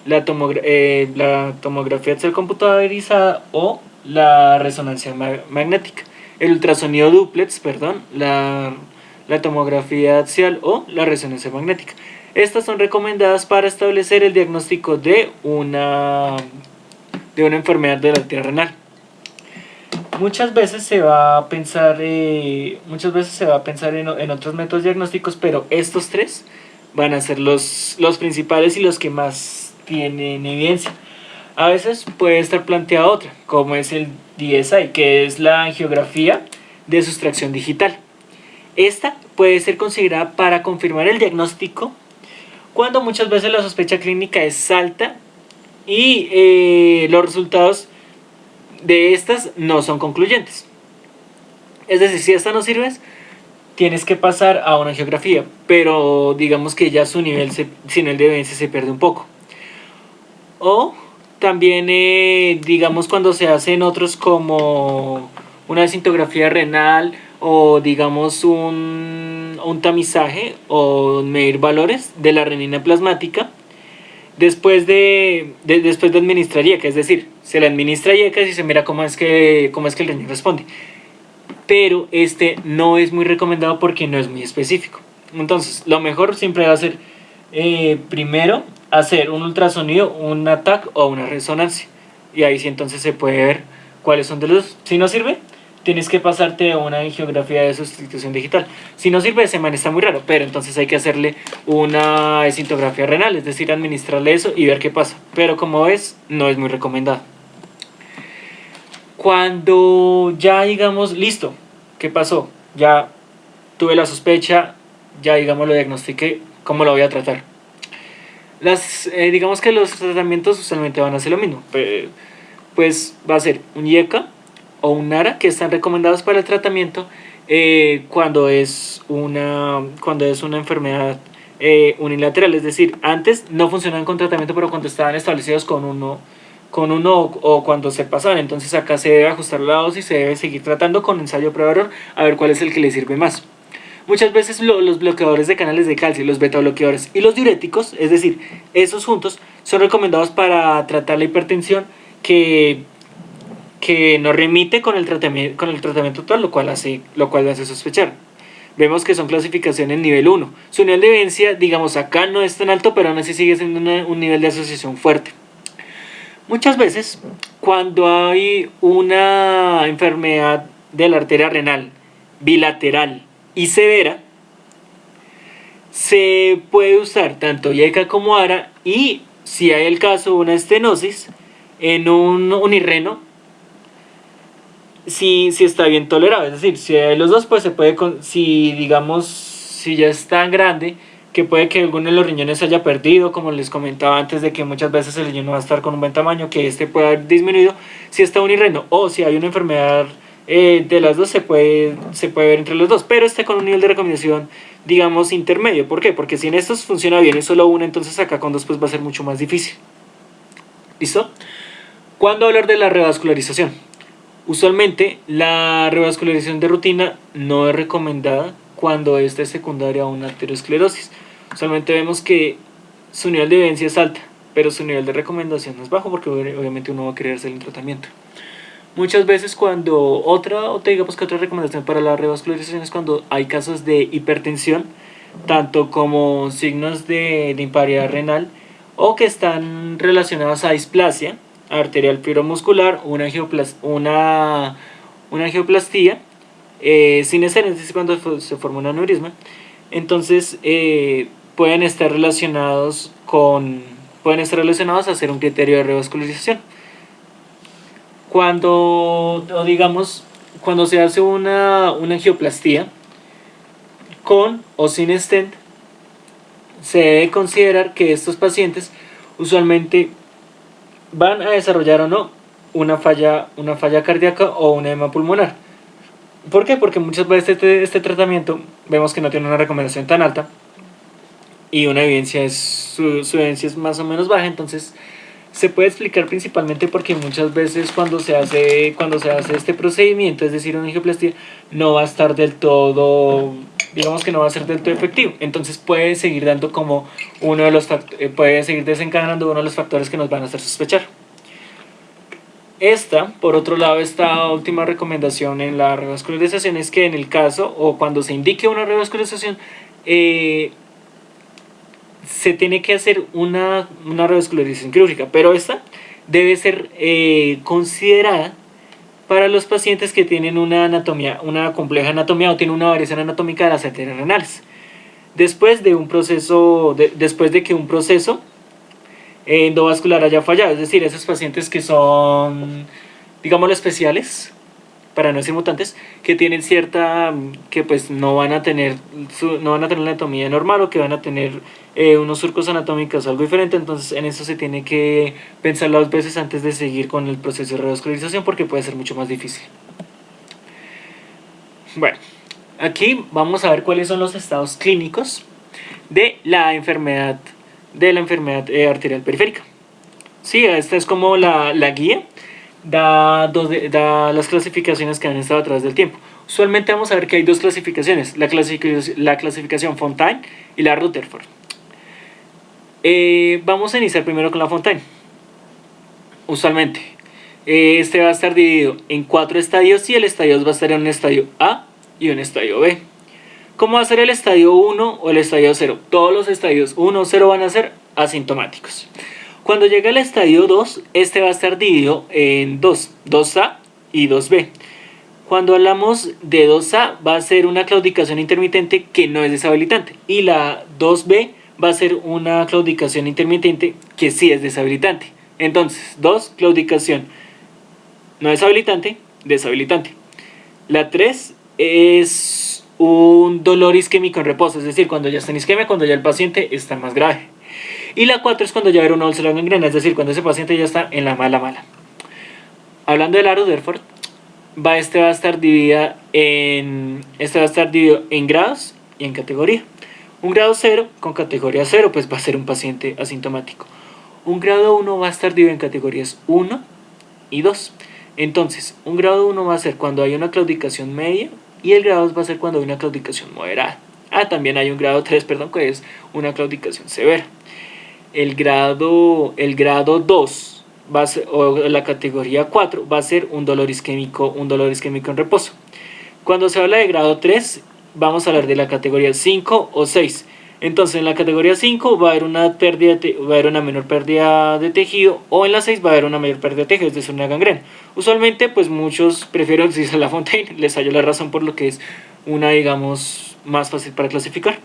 A: La tomografía axial computadorizada o la resonancia magnética. El ultrasonido dúplex, la tomografía axial o la resonancia magnética. Estas son recomendadas para establecer el diagnóstico de una enfermedad de la arteria renal. Muchas veces se va a pensar en otros métodos diagnósticos, pero estos tres van a ser los principales y los que más tienen evidencia. A veces puede estar planteada otra, como es el DSI, que es la angiografía de sustracción digital. Esta puede ser considerada para confirmar el diagnóstico cuando muchas veces la sospecha clínica es alta y los resultados de estas no son concluyentes. Es decir, si esta no sirve, tienes que pasar a una angiografía, pero digamos que ya su nivel de evidencia se pierde un poco. O también, digamos, cuando se hacen otros como una cintigrafía renal o digamos un un tamizaje o medir valores de la renina plasmática después después de administrar IECA, es decir, se le administra IECA y se mira cómo es que el riñón responde. Pero este no es muy recomendado porque no es muy específico. Entonces, lo mejor siempre va a ser primero hacer un ultrasonido, un ATAC o una resonancia. Y ahí sí entonces se puede ver cuáles son de los... Si no sirve, tienes que pasarte a una angiografía de sustitución digital. Si no sirve, ese man está muy raro, pero entonces hay que hacerle una escintografía renal, es decir, administrarle eso y ver qué pasa. Pero como ves, no es muy recomendado. Cuando ya digamos, listo, ¿qué pasó? Ya tuve la sospecha, ya digamos lo diagnostiqué, ¿cómo lo voy a tratar? Digamos que los tratamientos usualmente van a ser lo mismo. Pues va a ser un IECA o un NARA que están recomendados para el tratamiento cuando es una enfermedad unilateral, es decir, antes no funcionaban con tratamiento, pero cuando estaban establecidos con uno o cuando se pasaban, entonces acá se debe ajustar la dosis, se debe seguir tratando con ensayo prueba-error a ver cuál es el que le sirve más. Muchas veces los bloqueadores de canales de calcio, los beta bloqueadores y los diuréticos, es decir, esos juntos, son recomendados para tratar la hipertensión que no remite con el tratamiento actual, lo cual hace sospechar. Vemos que son clasificaciones nivel 1. Su nivel de evidencia, digamos, acá no es tan alto, pero aún así sigue siendo un nivel de asociación fuerte. Muchas veces, cuando hay una enfermedad de la arteria renal bilateral y severa, se puede usar tanto IECA como ARA y, si hay el caso, una estenosis en un unirreno, si está bien tolerado. Es decir, si hay los dos, pues se puede, si ya es tan grande que puede que alguno de los riñones se haya perdido, como les comentaba antes, de que muchas veces el riñón no va a estar con un buen tamaño, que este puede haber disminuido, si está unirreno, o si hay una enfermedad de las dos, se puede ver entre los dos, pero está con un nivel de recomendación, digamos, intermedio. ¿Por qué? Porque si en estos funciona bien y solo una, entonces acá con dos pues va a ser mucho más difícil. ¿Listo? ¿Cuándo hablar de la revascularización? Usualmente la revascularización de rutina no es recomendada cuando esta es secundaria a una arteriosclerosis. Usualmente vemos que su nivel de evidencia es alta, pero su nivel de recomendación es bajo porque obviamente uno va a querer hacer el tratamiento. Muchas veces otra recomendación para la revascularización es cuando hay casos de hipertensión, tanto como signos de imparidad renal o que están relacionados a displasia arterial fibromuscular, una angioplastía sin estar, es decir, cuando se forma un aneurisma. Entonces pueden estar relacionados a hacer un criterio de revascularización. Cuando se hace una angioplastía con o sin stent, se debe considerar que estos pacientes usualmente van a desarrollar o no una falla cardíaca o un edema pulmonar. ¿Por qué? Porque muchas veces este tratamiento vemos que no tiene una recomendación tan alta y una evidencia su evidencia es más o menos baja. Entonces se puede explicar principalmente porque muchas veces cuando se hace este procedimiento, es decir, una angioplastía, no va a estar del todo, digamos que no va a ser del todo efectivo. Entonces puede seguir dando como puede seguir desencadenando uno de los factores que nos van a hacer sospechar. Por otro lado, esta última recomendación en la revascularización es que en el caso o cuando se indique una revascularización, se tiene que hacer una revascularización quirúrgica, pero esta debe ser considerada para los pacientes que tienen una compleja anatomía o tienen una variación anatómica de las arterias renales. Después de que un proceso endovascular haya fallado, es decir, esos pacientes que son, digámoslo, especiales, para no decir mutantes, que tienen que pues no van a tener una anatomía normal o que van a tener unos surcos anatómicos algo diferente. Entonces en eso se tiene que pensar 2 veces antes de seguir con el proceso de revascularización porque puede ser mucho más difícil. Bueno, aquí vamos a ver cuáles son los estados clínicos de la enfermedad arterial periférica. Sí, esta es como la guía. Da las clasificaciones que han estado a través del tiempo. Usualmente vamos a ver que hay dos clasificaciones, la clasificación Fontaine y la Rutherford. Vamos a iniciar primero con la Fontaine. Usualmente, este va a estar dividido en 4 estadios y el estadio 2 va a estar en un estadio A y un estadio B. ¿Cómo va a ser el estadio 1 o el estadio 0? Todos los estadios 1 o 0 van a ser asintomáticos. Cuando llega el estadio 2, este va a estar dividido en 2A y 2B. Cuando hablamos de 2A, va a ser una claudicación intermitente que no es deshabilitante. Y la 2B va a ser una claudicación intermitente que sí es deshabilitante. Entonces, 2, claudicación no deshabilitante, deshabilitante. La 3 es un dolor isquémico en reposo, es decir, cuando ya está en isquemia, cuando ya el paciente está más grave. Y la 4 es cuando ya era una úlcera gangrena, es decir, cuando ese paciente ya está en la mala. Hablando de la Rutherford, este va a estar dividido en grados y en categoría. Un grado 0 con categoría 0 pues va a ser un paciente asintomático. Un grado 1 va a estar dividido en categorías 1 y 2. Entonces, un grado 1 va a ser cuando hay una claudicación media y el grado 2 va a ser cuando hay una claudicación moderada. También hay un grado 3, que es una claudicación severa. El grado 2 va a ser, o la categoría 4 va a ser un dolor isquémico en reposo. Cuando se habla de grado 3, vamos a hablar de la categoría 5 o 6. Entonces, en la categoría 5 va a haber una menor pérdida de tejido, o en la 6 va a haber una mayor pérdida de tejido, es decir, una gangrena. Usualmente, pues muchos prefieren utilizar la Fontaine, les hallo la razón por lo que es una, digamos, más fácil para clasificar.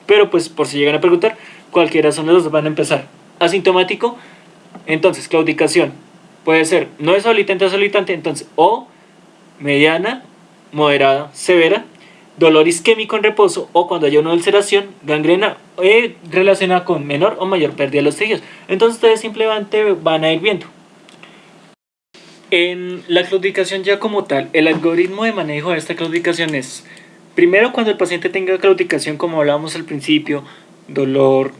A: Pero pues, por si llegan a preguntar, cualquiera son los dos van a empezar. Asintomático, entonces, claudicación puede ser no deshabilitante, entonces, o mediana, moderada, severa, dolor isquémico en reposo, o cuando haya una ulceración, gangrena relacionada con menor o mayor pérdida de los tejidos. Entonces ustedes simplemente van a ir viendo. En la claudicación ya como tal, el algoritmo de manejo de esta claudicación es: primero, cuando el paciente tenga claudicación, como hablábamos al principio, dolor,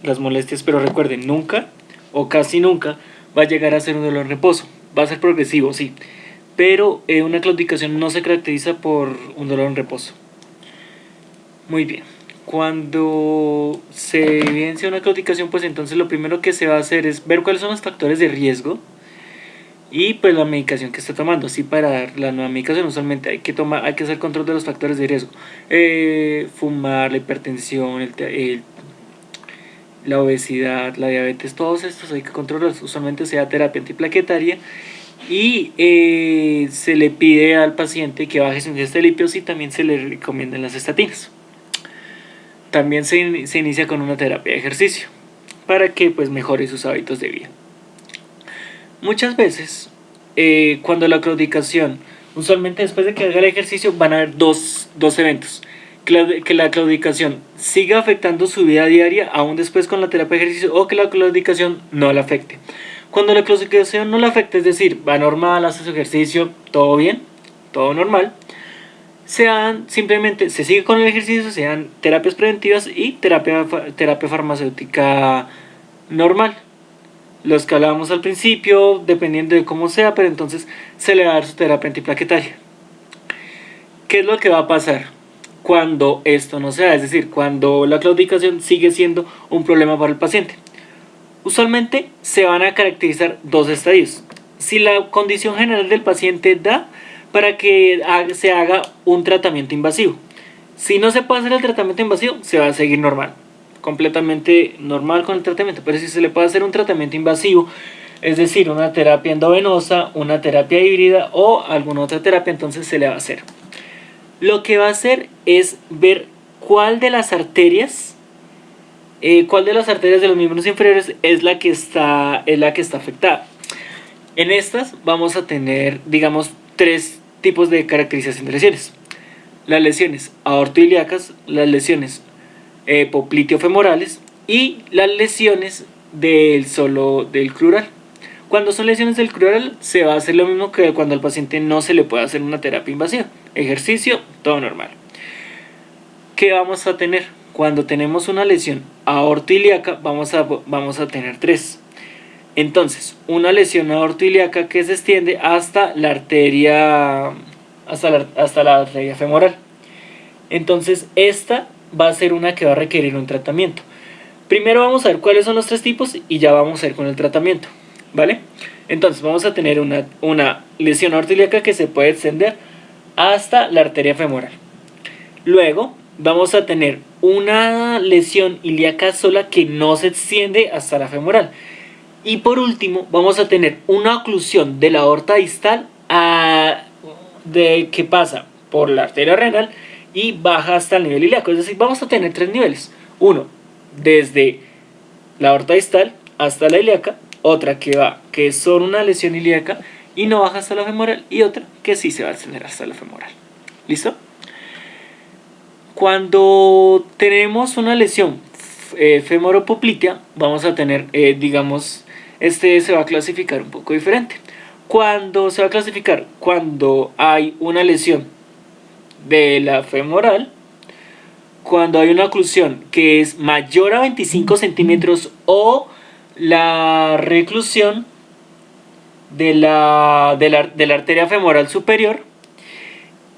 A: las molestias, pero recuerden, nunca o casi nunca va a llegar a ser un dolor en reposo. Va a ser progresivo, sí, pero una claudicación no se caracteriza por un dolor en reposo. Muy bien, cuando se evidencia una claudicación, pues entonces lo primero que se va a hacer es ver cuáles son los factores de riesgo y pues la medicación que está tomando. Sí, para la nueva medicación usualmente hay que hacer control de los factores de riesgo. Fumar, la hipertensión, la obesidad, la diabetes, todos estos hay que controlarlos. Usualmente se da terapia antiplaquetaria y se le pide al paciente que baje su ingesta de lípidos y también se le recomiendan las estatinas. También se inicia con una terapia de ejercicio para que pues mejore sus hábitos de vida. Muchas veces cuando la claudicación, usualmente después de que haga el ejercicio, van a haber dos eventos: que la claudicación siga afectando su vida diaria aún después con la terapia de ejercicio, o que la claudicación no la afecte. Cuando la claudicación no la afecta, es decir, va normal, hace su ejercicio, todo bien, todo normal, simplemente se sigue con el ejercicio, se dan terapias preventivas y terapia farmacéutica normal. Los que hablábamos al principio, dependiendo de cómo sea, pero entonces se le va a dar su terapia antiplaquetaria. ¿Qué es lo que va a pasar cuando esto no sea? Es decir, cuando la claudicación sigue siendo un problema para el paciente. Usualmente se van a caracterizar dos estadios. Si la condición general del paciente da para que se haga un tratamiento invasivo. Si no se puede hacer el tratamiento invasivo, se va a seguir normal, completamente normal con el tratamiento. Pero si se le puede hacer un tratamiento invasivo, es decir, una terapia endovenosa, una terapia híbrida o alguna otra terapia, entonces se le va a hacer. Lo que va a hacer es ver cuál de las arterias de los miembros inferiores es la que está afectada. En estas vamos a tener, digamos, 3 tipos de caracterización de lesiones: las lesiones aortoilíacas, las lesiones popliteofemorales y las lesiones del crural. Cuando son lesiones del crural, se va a hacer lo mismo que cuando al paciente no se le puede hacer una terapia invasiva: ejercicio, todo normal. ¿Qué vamos a tener? Cuando tenemos una lesión aortoilíaca, vamos a tener 3. Entonces, una lesión aortoilíaca que se extiende hasta la arteria hasta la arteria femoral. Entonces esta va a ser una que va a requerir un tratamiento. Primero vamos a ver cuáles son los 3 tipos y ya vamos a ir con el tratamiento, ¿vale? Entonces vamos a tener una lesión aortoilíaca que se puede extender hasta la arteria femoral. Luego vamos a tener una lesión ilíaca sola que no se extiende hasta la femoral. Y por último vamos a tener una oclusión de la aorta distal que pasa por la arteria renal y baja hasta el nivel ilíaco. Es decir, vamos a tener 3 niveles. Uno, desde la aorta distal hasta la ilíaca. Otra que es solo una lesión ilíaca y no baja hasta la femoral. Y otra que sí se va a extender hasta la femoral. ¿Listo? Cuando tenemos una lesión femoropoplitea, vamos a tener, digamos, se va a clasificar un poco diferente. Cuando se va a clasificar, cuando hay una lesión de la femoral, cuando hay una oclusión que es mayor a 25 centímetros o la reclusión de la arteria femoral superior,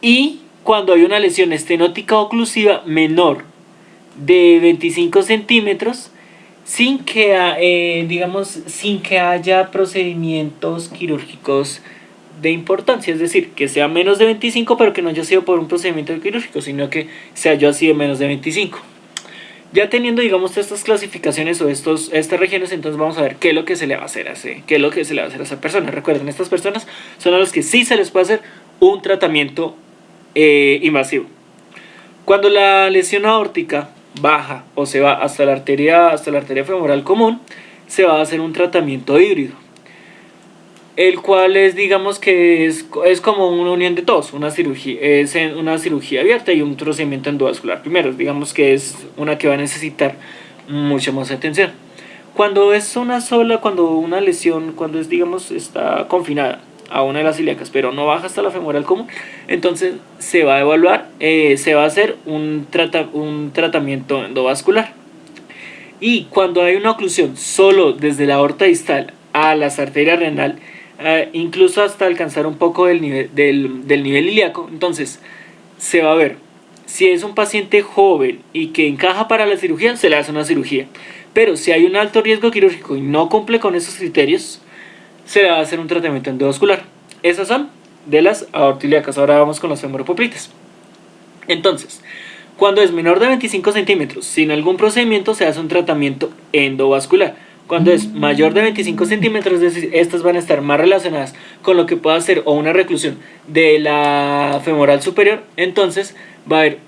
A: y cuando hay una lesión estenótica oclusiva menor de 25 centímetros sin que haya procedimientos quirúrgicos de importancia, es decir, que sea menos de 25 pero que no haya sido por un procedimiento quirúrgico, sino que se haya sido menos de 25. Ya teniendo, digamos, estas clasificaciones o estas regiones, entonces vamos a ver qué es lo que se le va a hacer a esa persona. Recuerden, estas personas son a las que sí se les puede hacer un tratamiento invasivo. Cuando la lesión aórtica baja o se va hasta la arteria femoral común, se va a hacer un tratamiento híbrido, el cual es, digamos que es como una unión de todos, una cirugía abierta y un procedimiento endovascular primero, digamos que es una que va a necesitar mucha más atención. Cuando es una lesión, cuando es, digamos, está confinada a una de las ilíacas, pero no baja hasta la femoral común, entonces se va a evaluar, se va a hacer un tratamiento endovascular. Y cuando hay una oclusión solo desde la aorta distal a las arterias renal, incluso hasta alcanzar un poco del nivel ilíaco, entonces se va a ver si es un paciente joven y que encaja para la cirugía, se le hace una cirugía. Pero si hay un alto riesgo quirúrgico y no cumple con esos criterios, se le va a hacer un tratamiento endovascular. Esas son de las aortoilíacas. Ahora vamos con los femoropoplites. Entonces, cuando es menor de 25 centímetros sin algún procedimiento, se hace un tratamiento endovascular. Cuando es mayor de 25 centímetros, es decir, estas van a estar más relacionadas con lo que pueda ser o una reclusión de la femoral superior, entonces va a haber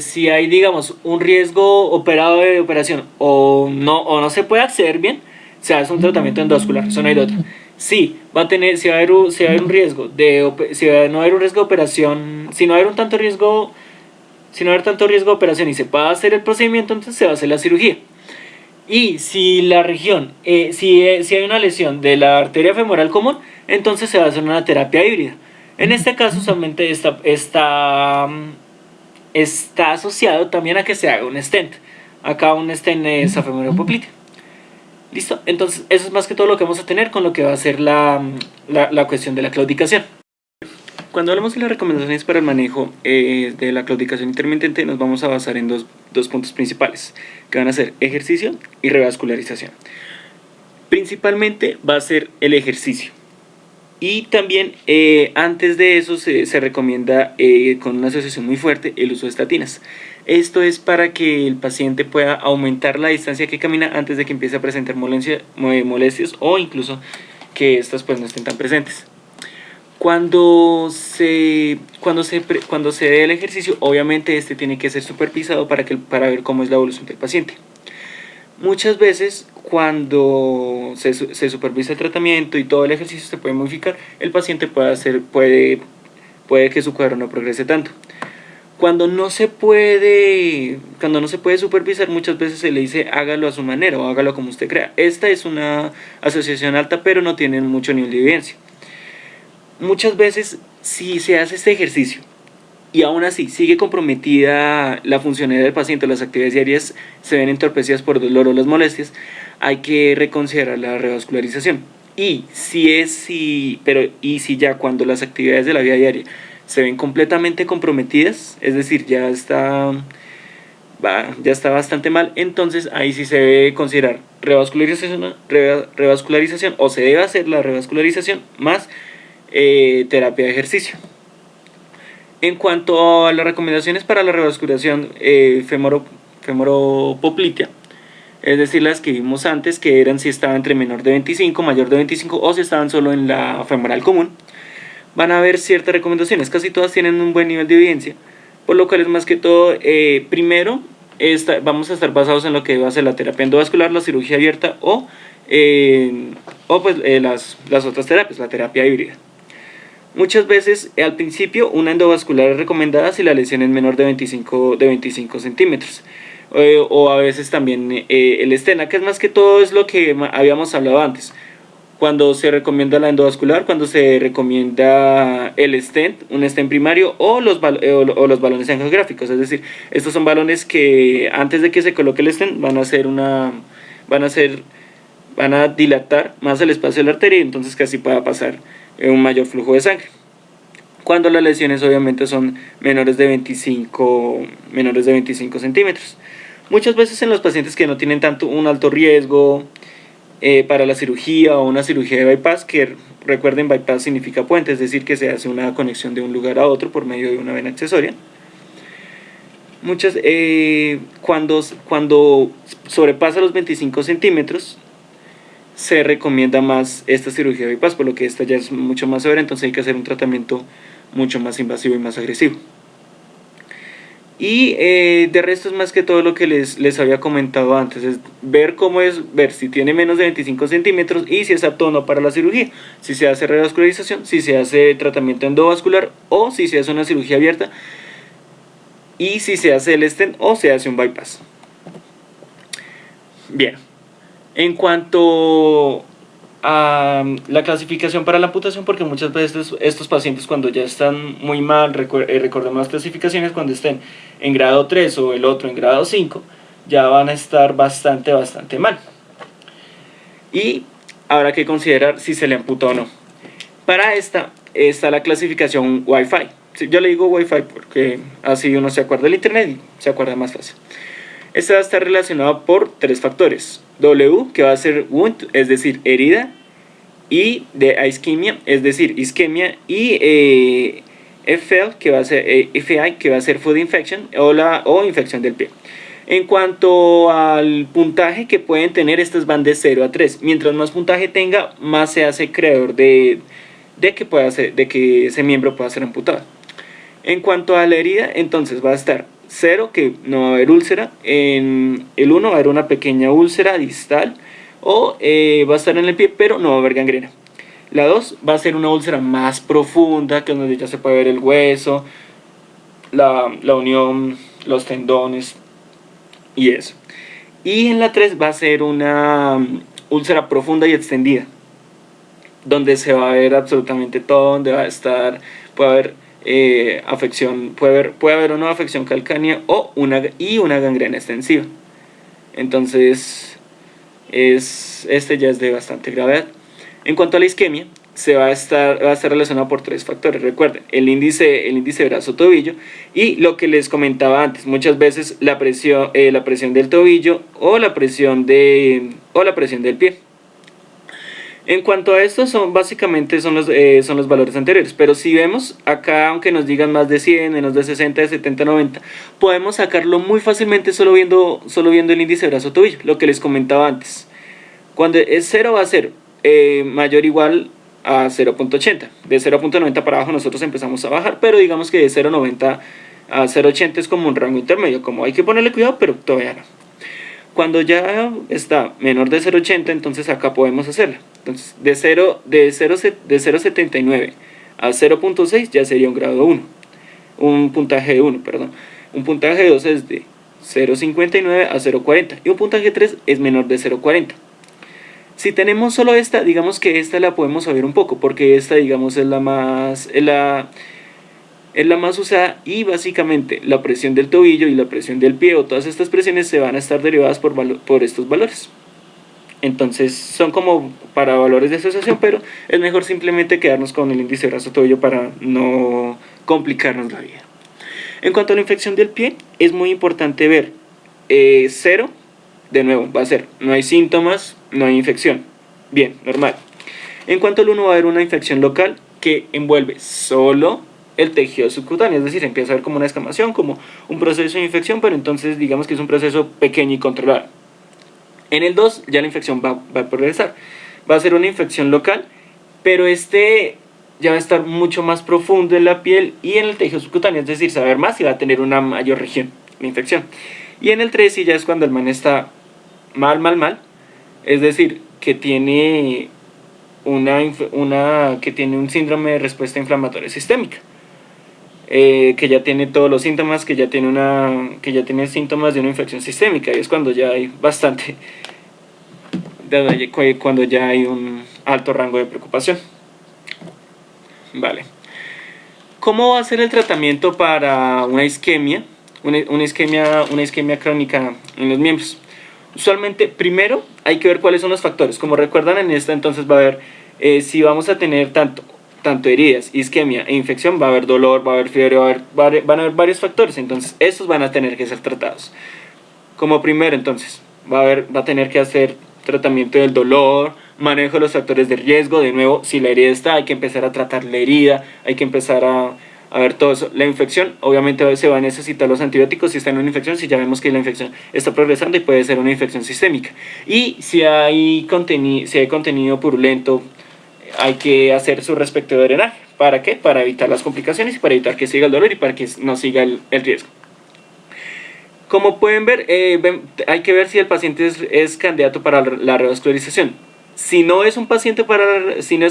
A: si hay, digamos, un riesgo operado de operación o no se puede acceder bien, se hace un tratamiento endovascular. Eso no hay de otra. Si va a haber un riesgo si no haber operación, si no haber tanto riesgo de operación y se puede hacer el procedimiento, entonces se va a hacer la cirugía. Y si la región, si hay una lesión de la arteria femoral común, entonces se va a hacer una terapia híbrida. En este caso usualmente está asociado también a que se haga un stent. Acá un stent es a femoropoplitea. ¿Listo? Entonces eso es más que todo lo que vamos a tener con lo que va a ser la cuestión de la claudicación. Cuando hablamos de las recomendaciones para el manejo de la claudicación intermitente, nos vamos a basar en dos puntos principales, que van a ser ejercicio y revascularización. Principalmente va a ser el ejercicio. Y también antes de eso se recomienda con una asociación muy fuerte el uso de estatinas. Esto es para que el paciente pueda aumentar la distancia que camina antes de que empiece a presentar molestias o incluso que estas pues no estén tan presentes. Cuando se dé el ejercicio, obviamente este tiene que ser supervisado para ver cómo es la evolución del paciente. Muchas veces cuando se supervisa el tratamiento y todo el ejercicio se puede modificar, el paciente puede que su cuadro no progrese tanto. Cuando no se puede supervisar, muchas veces se le dice hágalo a su manera o hágalo como usted crea. Esta es una asociación alta, pero no tiene mucho nivel de evidencia. Muchas veces, si se hace este ejercicio y aún así sigue comprometida la funcionalidad del paciente, las actividades diarias se ven entorpecidas por dolor o las molestias, hay que reconsiderar la revascularización. Y si ya cuando las actividades de la vida diaria se ven completamente comprometidas, es decir, ya está bastante mal, entonces ahí sí se debe considerar revascularización o se debe hacer la revascularización más terapia de ejercicio. En cuanto a las recomendaciones para la revascularización femoropoplitea, es decir, las que vimos antes, que eran si estaba entre menor de 25, mayor de 25 o si estaban solo en la femoral común, van a haber ciertas recomendaciones, casi todas tienen un buen nivel de evidencia, por lo cual es más que todo, primero, vamos a estar basados en lo que va a ser la terapia endovascular, la cirugía abierta o las otras terapias, la terapia híbrida. Muchas veces al principio una endovascular es recomendada si la lesión es menor de 25 centímetros. O a veces también el estena, que es más que todo es lo que habíamos hablado antes. Cuando se recomienda la endovascular, cuando se recomienda el stent, un stent primario o los balones angiográficos, es decir, estos son balones que antes de que se coloque el stent van a dilatar más el espacio de la arteria y entonces que así pueda pasar un mayor flujo de sangre. Cuando las lesiones obviamente son menores de 25 centímetros. Muchas veces en los pacientes que no tienen un alto riesgo para la cirugía o una cirugía de bypass, que recuerden, bypass significa puente, es decir, que se hace una conexión de un lugar a otro por medio de una vena accesoria. Cuando sobrepasa los 25 centímetros, se recomienda más esta cirugía de bypass, por lo que esta ya es mucho más severa, entonces hay que hacer un tratamiento mucho más invasivo y más agresivo. Y de resto es más que todo lo que les había comentado antes, es ver si tiene menos de 25 centímetros y si es apto o no para la cirugía, si se hace revascularización, si se hace tratamiento endovascular o si se hace una cirugía abierta y si se hace el stent o se hace un bypass. Bien, en cuanto a la clasificación para la amputación, porque muchas veces estos pacientes cuando ya están muy mal, recordemos las clasificaciones, cuando estén en grado 3 o el otro en grado 5, ya van a estar bastante mal. Y habrá que considerar si se le amputa o no. Para esta está la clasificación Wi-Fi. Yo le digo Wi-Fi porque así uno se acuerda del internet y se acuerda más fácil. Esta va a estar relacionada por 3 factores. W, que va a ser wound, es decir, herida, y de ischemia, es decir, isquemia, y FI, que va a ser food infection o infección del pie. En cuanto al puntaje que pueden tener, estas van de 0 a 3. Mientras más puntaje tenga, más se hace creador de que ese miembro pueda ser amputado. En cuanto a la herida, entonces va a estar 0, que no va a haber úlcera. En el 1 va a haber una pequeña úlcera distal o va a estar en el pie, pero no va a haber gangrena. La 2 va a ser una úlcera más profunda, que es donde ya se puede ver el hueso, la unión, los tendones y eso. Y en la 3 va a ser una úlcera profunda y extendida, donde se va a ver absolutamente todo, donde va a estar, puede haber afección, puede haber una afección calcánea o una gangrena extensiva. Entonces este ya es de bastante gravedad. En cuanto a la isquemia, va a estar relacionado por 3 factores. Recuerden, el índice brazo-tobillo y lo que les comentaba antes, muchas veces la presión del tobillo o la presión del pie. En cuanto a esto, básicamente son los valores anteriores, pero si vemos acá, aunque nos digan más de 100, menos de 60, de 70, 90, podemos sacarlo muy fácilmente solo viendo el índice brazo-tobillo, lo que les comentaba antes. Cuando es 0 va a ser mayor o igual a 0.80, de 0.90 para abajo nosotros empezamos a bajar, pero digamos que de 0.90 a 0.80 es como un rango intermedio, como hay que ponerle cuidado, pero todavía no. Cuando ya está menor de 0.80, entonces acá podemos hacerla. Entonces de 0.79 a 0.6 ya sería un grado 1, un puntaje de 1, perdón. Un puntaje de 2 es de 0.59 a 0.40 y un puntaje 3 es menor de 0.40. Si tenemos solo esta, digamos que esta la podemos saber un poco, porque esta, digamos, es la más usada, y básicamente la presión del tobillo y la presión del pie o todas estas presiones se van a estar derivadas por estos valores. Entonces son como para valores de asociación, pero es mejor simplemente quedarnos con el índice brazo-tobillo para no complicarnos la vida. En cuanto a la infección del pie, es muy importante ver 0, de nuevo, va a ser, no hay síntomas, no hay infección. Bien, normal. En cuanto al 1, va a haber una infección local que envuelve solo el tejido subcutáneo, es decir, empieza a ver como una escamación, como un proceso de infección, pero entonces digamos que es un proceso pequeño y controlado. En el 2 ya la infección va a progresar, va a ser una infección local, pero ya va a estar mucho más profundo en la piel y en el tejido subcutáneo, es decir, se va a ver más y va a tener una mayor región la infección. Y en el 3 sí ya es cuando el man está mal, es decir, que tiene que tiene un síndrome de respuesta inflamatoria sistémica, que ya tiene todos los síntomas, que ya tiene síntomas de una infección sistémica, y es cuando ya hay cuando ya hay un alto rango de preocupación. Vale. ¿Cómo va a ser el tratamiento para una isquemia? Una isquemia crónica en los miembros. Usualmente, primero hay que ver cuáles son los factores. Como recuerdan, en esta entonces va a haber, si vamos a tener tanto heridas, isquemia e infección, va a haber dolor, va a haber fiebre, van a haber varios factores. Entonces, estos van a tener que ser tratados. Como primero, entonces, va a tener que hacer tratamiento del dolor, manejo de los factores de riesgo. De nuevo, si la herida está, hay que empezar a tratar la herida, hay que empezar a ver todo eso. La infección, obviamente se va a necesitar los antibióticos si está en una infección, si ya vemos que la infección está progresando y puede ser una infección sistémica. Y si hay contenido purulento, hay que hacer su respectivo drenaje. ¿Para qué? Para evitar las complicaciones y para evitar que siga el dolor y para que no siga el riesgo. Como pueden ver, hay que ver si el paciente es candidato para la revascularización. Si no es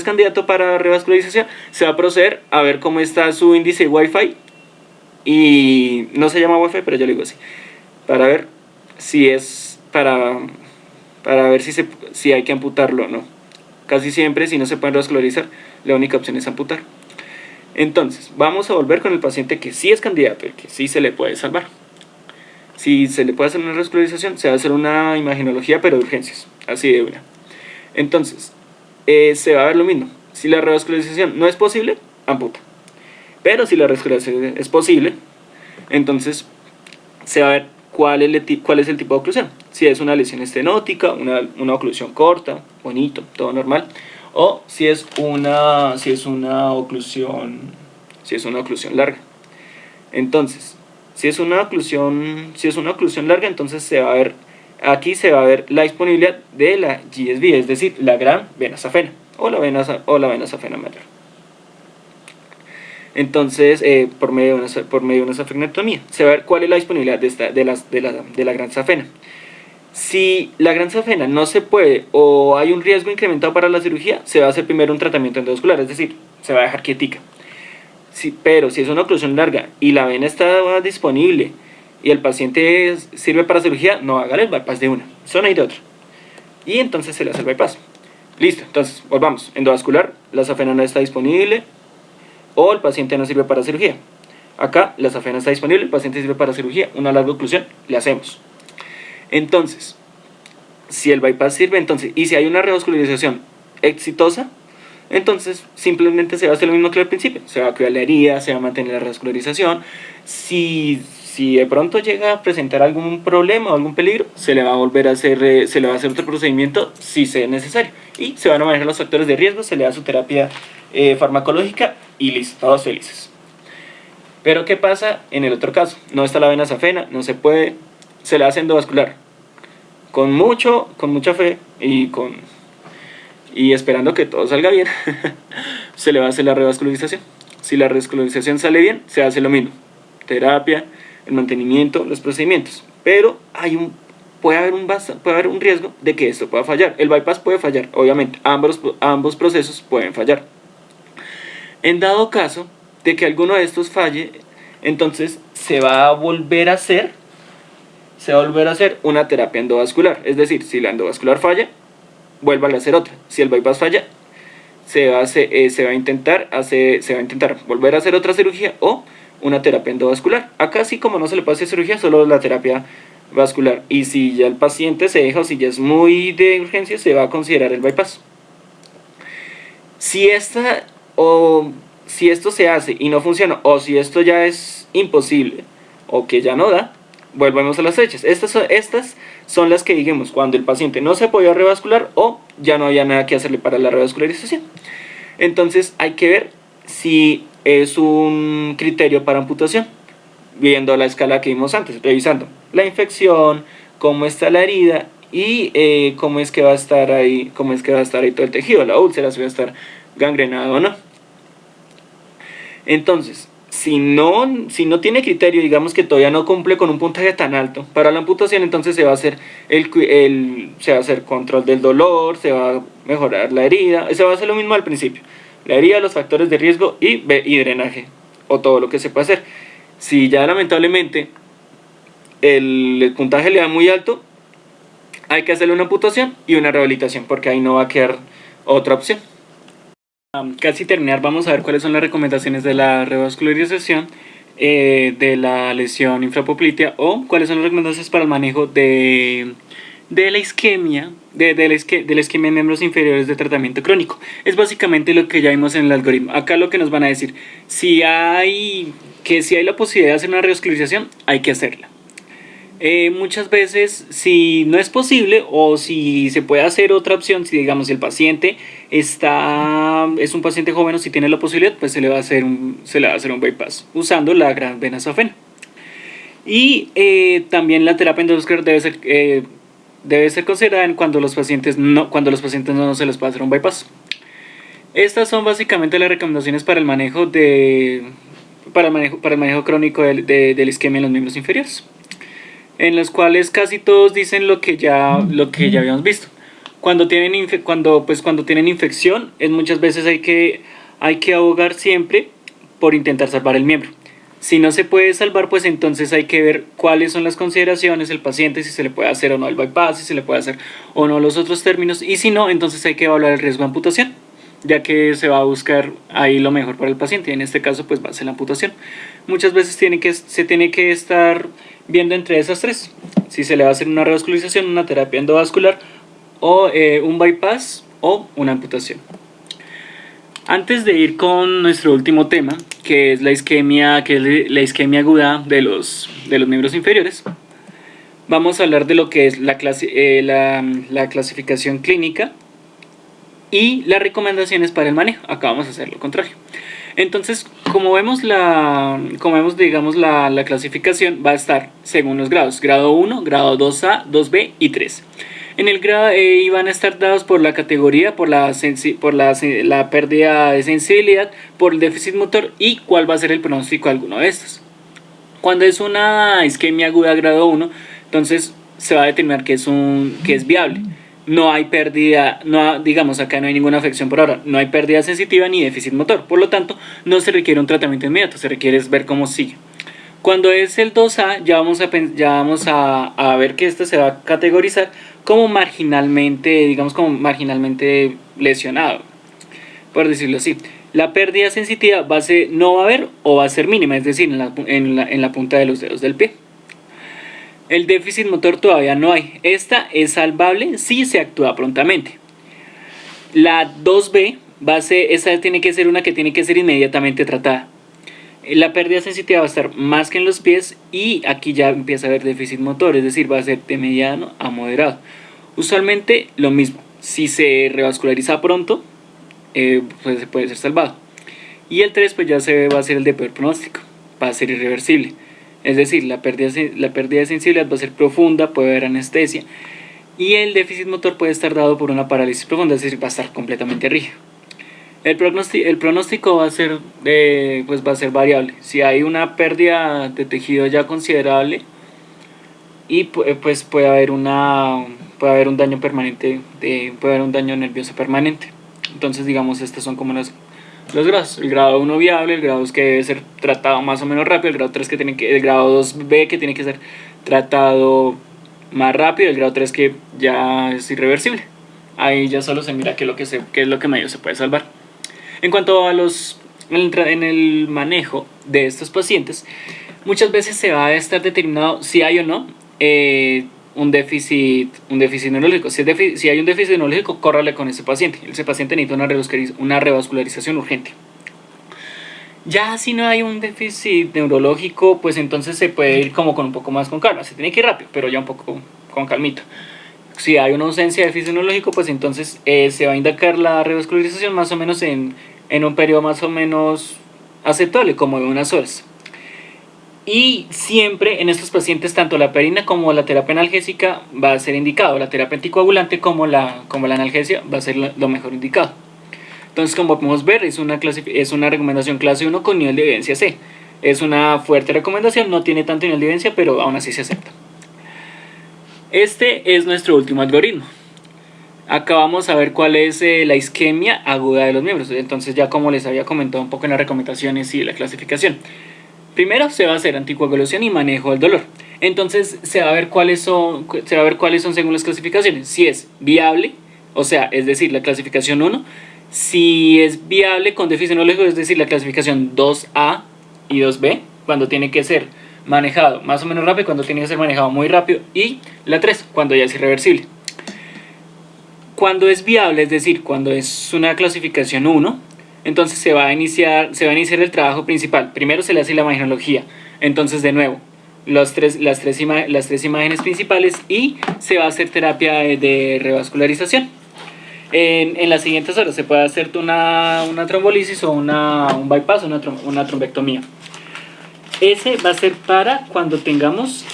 A: candidato para revascularización, se va a proceder a ver cómo está su índice de Wi-Fi. Y no se llama Wi-Fi, pero yo le digo así. Para ver si es para ver si hay que amputarlo o no. Casi siempre, si no se puede revascularizar, la única opción es amputar. Entonces, vamos a volver con el paciente que sí es candidato, el que sí se le puede salvar. Si se le puede hacer una revascularización, se va a hacer una imagenología, pero de urgencias, así de una. Entonces, se va a ver lo mismo. Si la revascularización no es posible, amputa. Pero si la revascularización es posible, entonces se va a ver cuál es el tipo de oclusión. Si es una lesión estenótica, una oclusión corta, bonito, todo normal. O si es una oclusión larga. Entonces, si es una oclusión larga, entonces aquí se va a ver la disponibilidad de la GSB, es decir, la gran vena safena o la vena safena mayor. Entonces, por medio de una safenectomía, se va a ver cuál es la disponibilidad de la gran safena. Si la gran safena no se puede o hay un riesgo incrementado para la cirugía, se va a hacer primero un tratamiento endovascular, es decir, se va a dejar quietica. Pero si es una oclusión larga y la vena está disponible y el paciente sirve para cirugía, no haga el bypass de una, zona y de otra. Y entonces se le hace el bypass. Listo, entonces volvamos. Endovascular, la safena no está disponible o el paciente no sirve para cirugía. Acá la safena está disponible, el paciente sirve para cirugía, una larga oclusión, le hacemos. Entonces, si el bypass sirve, y si hay una revascularización exitosa, entonces simplemente se va a hacer lo mismo que al principio, se va a cuidar la herida, se va a mantener la revascularización. Si de pronto llega a presentar algún problema o algún peligro, se le va a hacer otro procedimiento si sea necesario, y se van a manejar los factores de riesgo, se le da su terapia farmacológica y listo, todos felices. Pero ¿qué pasa en el otro caso? No está la vena safena, no se puede, se le hace endovascular con mucha fe y esperando que todo salga bien. Se le va a hacer la revascularización. Si la revascularización sale bien, se hace lo mismo: terapia, el mantenimiento, los procedimientos. Pero puede haber un riesgo de que esto pueda fallar. El bypass puede fallar, obviamente, ambos procesos pueden fallar. En dado caso de que alguno de estos falle, entonces se va a volver a hacer una terapia endovascular. Es decir, si la endovascular falla, vuélvale a hacer otra. Si el bypass falla, se va a intentar volver a hacer otra cirugía o una terapia endovascular. Acá sí, como no se le puede hacer cirugía, solo la terapia vascular, y si ya el paciente se deja o si ya es muy de urgencia, se va a considerar el bypass. Si si esto se hace y no funciona, o si esto ya es imposible o que ya no da, volvemos a las fechas. Estas son las que digamos cuando el paciente no se podía revascular o ya no había nada que hacerle para la revascularización. Entonces hay que ver si es un criterio para amputación, viendo la escala que vimos antes, revisando la infección, cómo está la herida y cómo es que va a estar ahí, todo el tejido, la úlcera, si va a estar gangrenado o no. Entonces, si no tiene criterio, digamos que todavía no cumple con un puntaje tan alto para la amputación, entonces se va a hacer se va a hacer control del dolor, se va a mejorar la herida, se va a hacer lo mismo al principio, la herida, los factores de riesgo y drenaje, o todo lo que se puede hacer. Si ya lamentablemente el puntaje le da muy alto, hay que hacerle una amputación y una rehabilitación, porque ahí no va a quedar otra opción. Casi terminar, vamos a ver cuáles son las recomendaciones de la revascularización de la lesión infrapoplitea, o cuáles son las recomendaciones para el manejo de la isquemia, de la isquemia en miembros inferiores de tratamiento crónico. Es básicamente lo que ya vimos en el algoritmo. Acá lo que nos van a decir, si hay la posibilidad de hacer una revascularización, hay que hacerla. Muchas veces, si no es posible o si se puede hacer otra opción, si digamos el paciente es un paciente joven o si tiene la posibilidad, pues se le va a hacer un bypass usando la gran vena safena. Y también la terapia endovascular debe ser considerada cuando los pacientes no se les puede hacer un bypass. Estas son básicamente las recomendaciones para el manejo crónico de la isquemia en los miembros inferiores, en los cuales casi todos dicen lo que ya habíamos visto. Cuando tienen infección, muchas veces hay que abogar siempre por intentar salvar el miembro. Si no se puede salvar, pues entonces hay que ver cuáles son las consideraciones del paciente, si se le puede hacer o no el bypass, si se le puede hacer o no los otros términos, y si no, entonces hay que evaluar el riesgo de amputación, ya que se va a buscar ahí lo mejor para el paciente, y en este caso pues va a ser la amputación. Muchas veces se tiene que estar viendo entre esas tres, si se le va a hacer una revascularización, una terapia endovascular, o un bypass o una amputación. Antes de ir con nuestro último tema, que es la isquemia aguda de los miembros inferiores, vamos a hablar de lo que es la clasificación clínica y las recomendaciones para el manejo. Acá vamos a hacer lo contrario. Entonces, como vemos digamos la clasificación va a estar según los grados: grado 1, grado 2A, 2B y 3. En el grado van a estar dados por la categoría, por la pérdida de sensibilidad, por el déficit motor y cuál va a ser el pronóstico de alguno de estos. Cuando es una isquemia aguda grado 1, entonces se va a determinar que es viable. No hay pérdida, digamos acá no hay ninguna afección por ahora, no hay pérdida sensitiva ni déficit motor, por lo tanto no se requiere un tratamiento inmediato, se requiere ver cómo sigue. Cuando es el 2A, ya vamos a ver que esto se va a categorizar como marginalmente lesionado, por decirlo así. La pérdida sensitiva no va a haber o va a ser mínima, es decir, en la punta de los dedos del pie. El déficit motor todavía no hay. Esta es salvable si se actúa prontamente. La 2B esa tiene que ser una que tiene que ser inmediatamente tratada. La pérdida sensitiva va a estar más que en los pies y aquí ya empieza a haber déficit motor, es decir, va a ser de mediano a moderado. Usualmente lo mismo, si se revasculariza pronto, pues se puede ser salvado. Y el 3 pues ya va a ser el de peor pronóstico, va a ser irreversible. Es decir, la pérdida de sensibilidad va a ser profunda, puede haber anestesia y el déficit motor puede estar dado por una parálisis profunda, es decir, va a estar completamente rígido. El pronóstico va a ser variable. Si hay una pérdida de tejido ya considerable y pues puede haber un daño permanente, puede haber un daño nervioso permanente. Entonces digamos estos son como los grados. El grado 1 viable, el grado 2 que debe ser tratado más o menos rápido, el grado 3 el grado 2B que tiene que ser tratado más rápido, el grado 3 que ya es irreversible. Ahí ya solo se mira qué es lo que medio se puede salvar. En cuanto a en el manejo de estos pacientes, muchas veces se va a estar determinado si hay o no un déficit neurológico. Si hay un déficit neurológico, córrale con ese paciente. Ese paciente necesita una revascularización urgente. Ya si no hay un déficit neurológico, pues entonces se puede ir como con un poco más con calma. Se tiene que ir rápido, pero ya un poco con calmito. Si hay una ausencia de déficit neurológico, pues entonces se va a indicar la revascularización más o menos en un periodo más o menos aceptable, como de unas horas. Y siempre en estos pacientes, tanto la heparina como la terapia analgésica va a ser indicado. La terapia anticoagulante como la analgesia va a ser lo mejor indicado. Entonces, como podemos ver, es una recomendación clase 1 con nivel de evidencia C. Es una fuerte recomendación, no tiene tanto nivel de evidencia, pero aún así se acepta. Este es nuestro último algoritmo. Acá vamos a ver cuál es la isquemia aguda de los miembros. Entonces, ya como les había comentado un poco en las recomendaciones y la clasificación. Primero se va a hacer anticoagulación y manejo del dolor. Entonces se va a ver cuáles son según las clasificaciones. Si es viable, o sea, es decir, la clasificación 1. Si es viable con déficit neurológico, es decir, la clasificación 2A y 2B, cuando tiene que ser manejado más o menos rápido, cuando tiene que ser manejado muy rápido. Y la 3, cuando ya es irreversible. Cuando es viable, es decir, cuando es una clasificación 1, entonces se va a iniciar el trabajo principal. Primero se le hace la imagenología. Entonces, de nuevo, las tres imágenes principales, y se va a hacer terapia de revascularización. En las siguientes horas se puede hacer una trombolisis o un bypass, una trombectomía. Ese va a ser para cuando tengamos,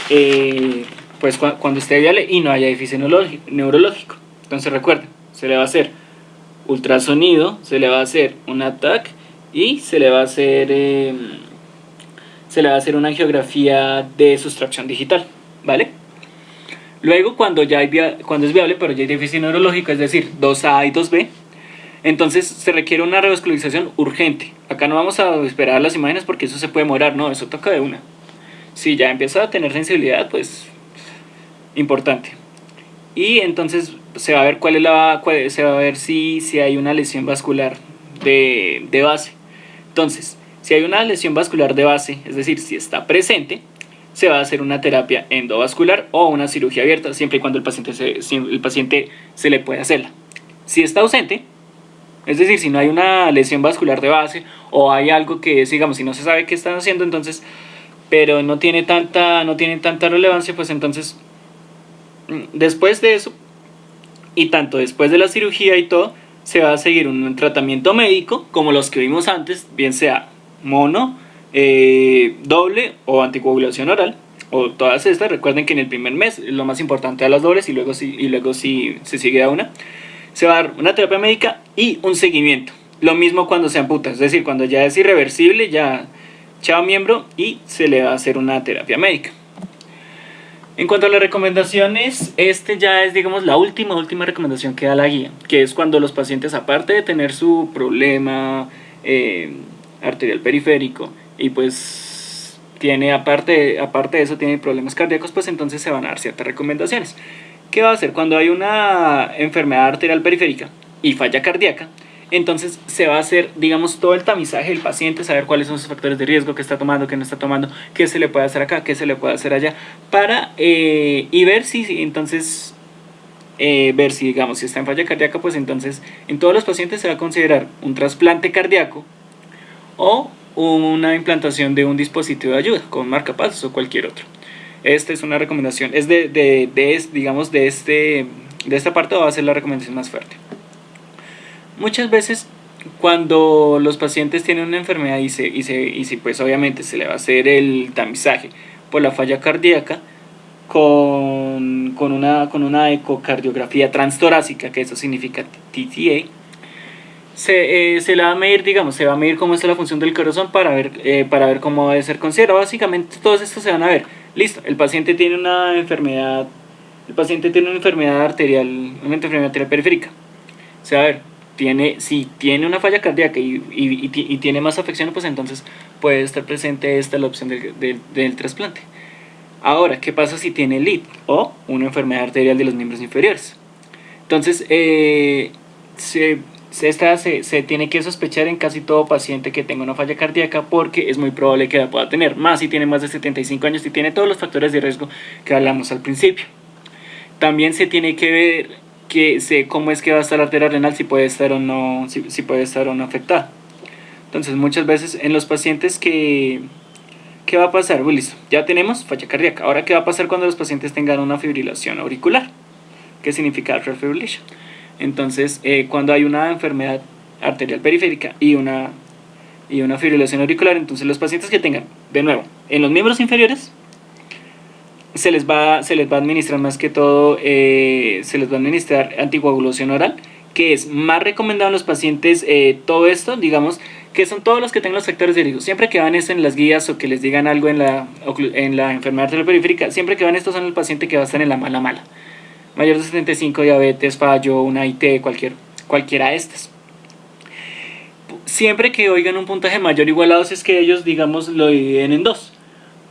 A: pues cuando esté viable y no haya déficit neurológico. Entonces recuerden, se le va a hacer ultrasonido, se le va a hacer un ATAC y se le va a hacer una angiografía de sustracción digital, ¿vale? Luego, cuando es viable, pero ya hay déficit neurológico, es decir, 2A y 2B, entonces se requiere una revascularización urgente. Acá no vamos a esperar las imágenes porque eso se puede demorar, no, eso toca de una. Si ya empieza a tener sensibilidad, pues importante. Y entonces se va a ver si hay una lesión vascular de base. Entonces, si hay una lesión vascular de base, es decir, si está presente, se va a hacer una terapia endovascular o una cirugía abierta, siempre y cuando el paciente se le pueda hacerla. Si está ausente, es decir, si no hay una lesión vascular de base o hay algo que, digamos, si no se sabe qué están haciendo, entonces, pero no tiene tanta relevancia, pues entonces, después de eso, y tanto después de la cirugía y todo, se va a seguir un tratamiento médico, como los que vimos antes, bien sea mono, doble o anticoagulación oral, o todas estas. Recuerden que en el primer mes lo más importante a las dobles, y luego si se sigue a una, se va a dar una terapia médica y un seguimiento. Lo mismo cuando se amputa, es decir, cuando ya es irreversible, ya chao miembro, y se le va a hacer una terapia médica. En cuanto a las recomendaciones, ya es, digamos, la última recomendación que da la guía, que es cuando los pacientes, aparte de tener su problema arterial periférico, y pues aparte de eso tiene problemas cardíacos, pues entonces se van a dar ciertas recomendaciones. ¿Qué va a hacer? Cuando hay una enfermedad arterial periférica y falla cardíaca, entonces se va a hacer, digamos, todo el tamizaje del paciente, saber cuáles son sus factores de riesgo, qué está tomando, qué no está tomando, qué se le puede hacer acá, qué se le puede hacer allá, para y ver si digamos, si está en falla cardíaca, pues entonces en todos los pacientes se va a considerar un trasplante cardíaco o una implantación de un dispositivo de ayuda, con marcapasos o cualquier otro. Esta es una recomendación, es de esta parte va a ser la recomendación más fuerte. Muchas veces cuando los pacientes tienen una enfermedad y si pues obviamente se le va a hacer el tamizaje por la falla cardíaca con una ecocardiografía transtorácica, que eso significa TTA, se le va a medir, digamos, se va a medir cómo está la función del corazón para ver cómo debe ser considerado. Básicamente todos estos se van a ver. Listo, el paciente tiene una enfermedad arterial, una enfermedad arterial periférica. Se va a ver, si tiene una falla cardíaca y tiene más afección, pues entonces puede estar presente la opción del trasplante. Ahora, ¿qué pasa si tiene LID o una enfermedad arterial de los miembros inferiores? Entonces, Esta se tiene que sospechar en casi todo paciente que tenga una falla cardíaca, porque es muy probable que la pueda tener, más si tiene más de 75 años y tiene todos los factores de riesgo que hablamos al principio. También se tiene que ver cómo es que va a estar la arteria renal, si puede estar o no, si puede estar o no afectada. Entonces muchas veces en los pacientes ¿qué va a pasar? Uy, listo, ya tenemos falla cardíaca. Ahora, ¿qué va a pasar cuando los pacientes tengan una fibrilación auricular? ¿Qué significa atrial fibrillation? Entonces, cuando hay una enfermedad arterial periférica y una fibrilación auricular, entonces los pacientes que tengan, de nuevo, en los miembros inferiores, se les va a administrar más que todo, se les va a administrar anticoagulación oral, que es más recomendado en los pacientes, todo esto, digamos, que son todos los que tengan los factores de riesgo. Siempre que van esto en las guías o que les digan algo en la enfermedad arterial periférica, siempre que van estos son el paciente que va a estar en la mala. Mayor de 75, diabetes, fallo, una IT, cualquiera de estas. Siempre que oigan un puntaje mayor o igual a 2, es que ellos, digamos, lo dividen en dos.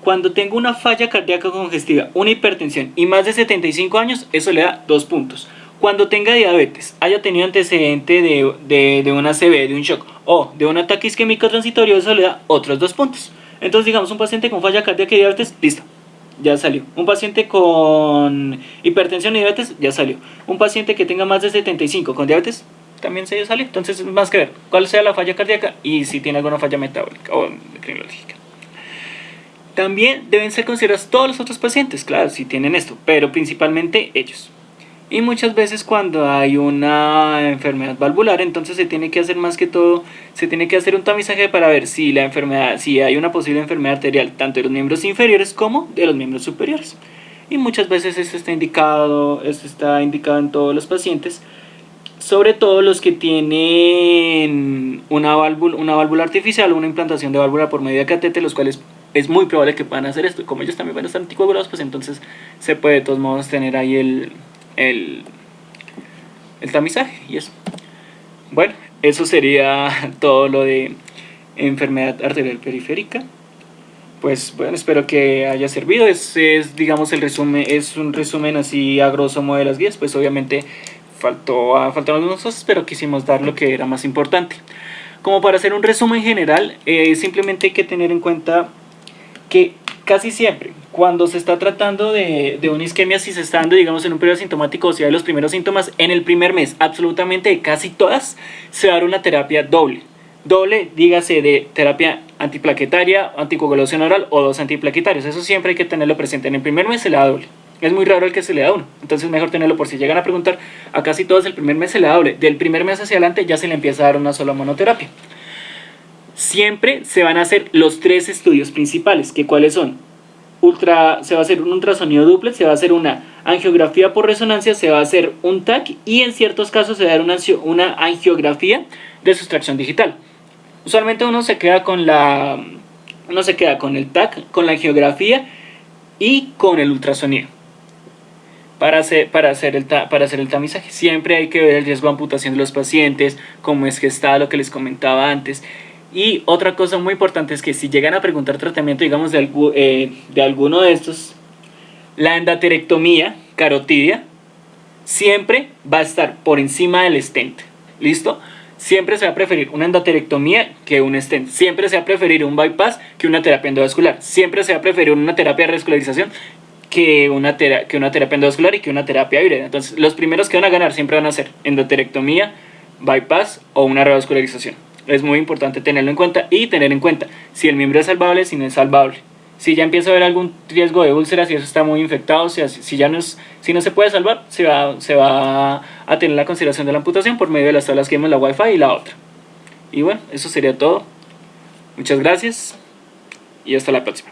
A: Cuando tengo una falla cardíaca congestiva, una hipertensión y más de 75 años, eso le da 2 puntos. Cuando tenga diabetes, haya tenido antecedente de una ACV, de un shock o de un ataque isquémico transitorio, eso le da otros 2 puntos. Entonces, digamos, un paciente con falla cardíaca y diabetes, listo, ya salió. Un paciente con hipertensión y diabetes, ya salió. Un paciente que tenga más de 75 con diabetes, también se salió. Entonces, más que ver cuál sea la falla cardíaca y si tiene alguna falla metabólica o endocrinológica. También deben ser considerados todos los otros pacientes, claro, si tienen esto, pero principalmente ellos. Y muchas veces cuando hay una enfermedad valvular, entonces se tiene que hacer más que todo, se tiene que hacer un tamizaje para ver si hay una posible enfermedad arterial, tanto de los miembros inferiores como de los miembros superiores. Y muchas veces esto está indicado en todos los pacientes, sobre todo los que tienen una válvula artificial o una implantación de válvula por medio de catéter, los cuales es muy probable que puedan hacer esto. Como ellos también van a estar anticoagulados, pues entonces se puede de todos modos tener ahí el tamizaje y eso. Bueno, eso sería todo lo de enfermedad arterial periférica. Pues bueno, espero que haya servido. Digamos, el resumen, es un resumen así a grosso modo de las guías. Pues obviamente faltaron algunas cosas, pero quisimos dar lo que era más importante. Como para hacer un resumen general, simplemente hay que tener en cuenta que casi siempre, cuando se está tratando de una isquemia, si se está dando, digamos, en un periodo asintomático, o si hay los primeros síntomas, en el primer mes, absolutamente de casi todas, se va a dar una terapia doble. Doble, dígase, de terapia antiplaquetaria, anticoagulación oral o 2 antiplaquetarios. Eso siempre hay que tenerlo presente. En el primer mes se le da doble. Es muy raro el que se le da uno. Entonces mejor tenerlo por si llegan a preguntar. A casi todos el primer mes se le da doble. Del primer mes hacia adelante ya se le empieza a dar una sola monoterapia. Siempre se van a hacer los 3 estudios principales, que cuáles son. Se va a hacer un ultrasonido duplex, se va a hacer una angiografía por resonancia, se va a hacer un TAC y en ciertos casos se va a dar una angiografía de sustracción digital. Usualmente uno se queda con el TAC, con la angiografía y con el ultrasonido para hacer el tamizaje. Siempre hay que ver el riesgo de amputación de los pacientes, cómo es que está, lo que les comentaba antes. Y otra cosa muy importante es que si llegan a preguntar tratamiento, digamos, de alguno de estos, la endarterectomía carotidia siempre va a estar por encima del stent. ¿Listo? Siempre se va a preferir una endarterectomía que un stent. Siempre se va a preferir un bypass que una terapia endovascular. Siempre se va a preferir una terapia de revascularización que una terapia endovascular y que una terapia híbrida. Entonces, los primeros que van a ganar siempre van a ser endarterectomía, bypass o una revascularización. Es muy importante tenerlo en cuenta y tener en cuenta si el miembro es salvable, si no es salvable. Si ya empieza a haber algún riesgo de úlceras, si eso está muy infectado, si no se puede salvar, se va a tener la consideración de la amputación por medio de las tablas que vemos, la Wi-Fi y la otra. Y bueno, eso sería todo. Muchas gracias y hasta la próxima.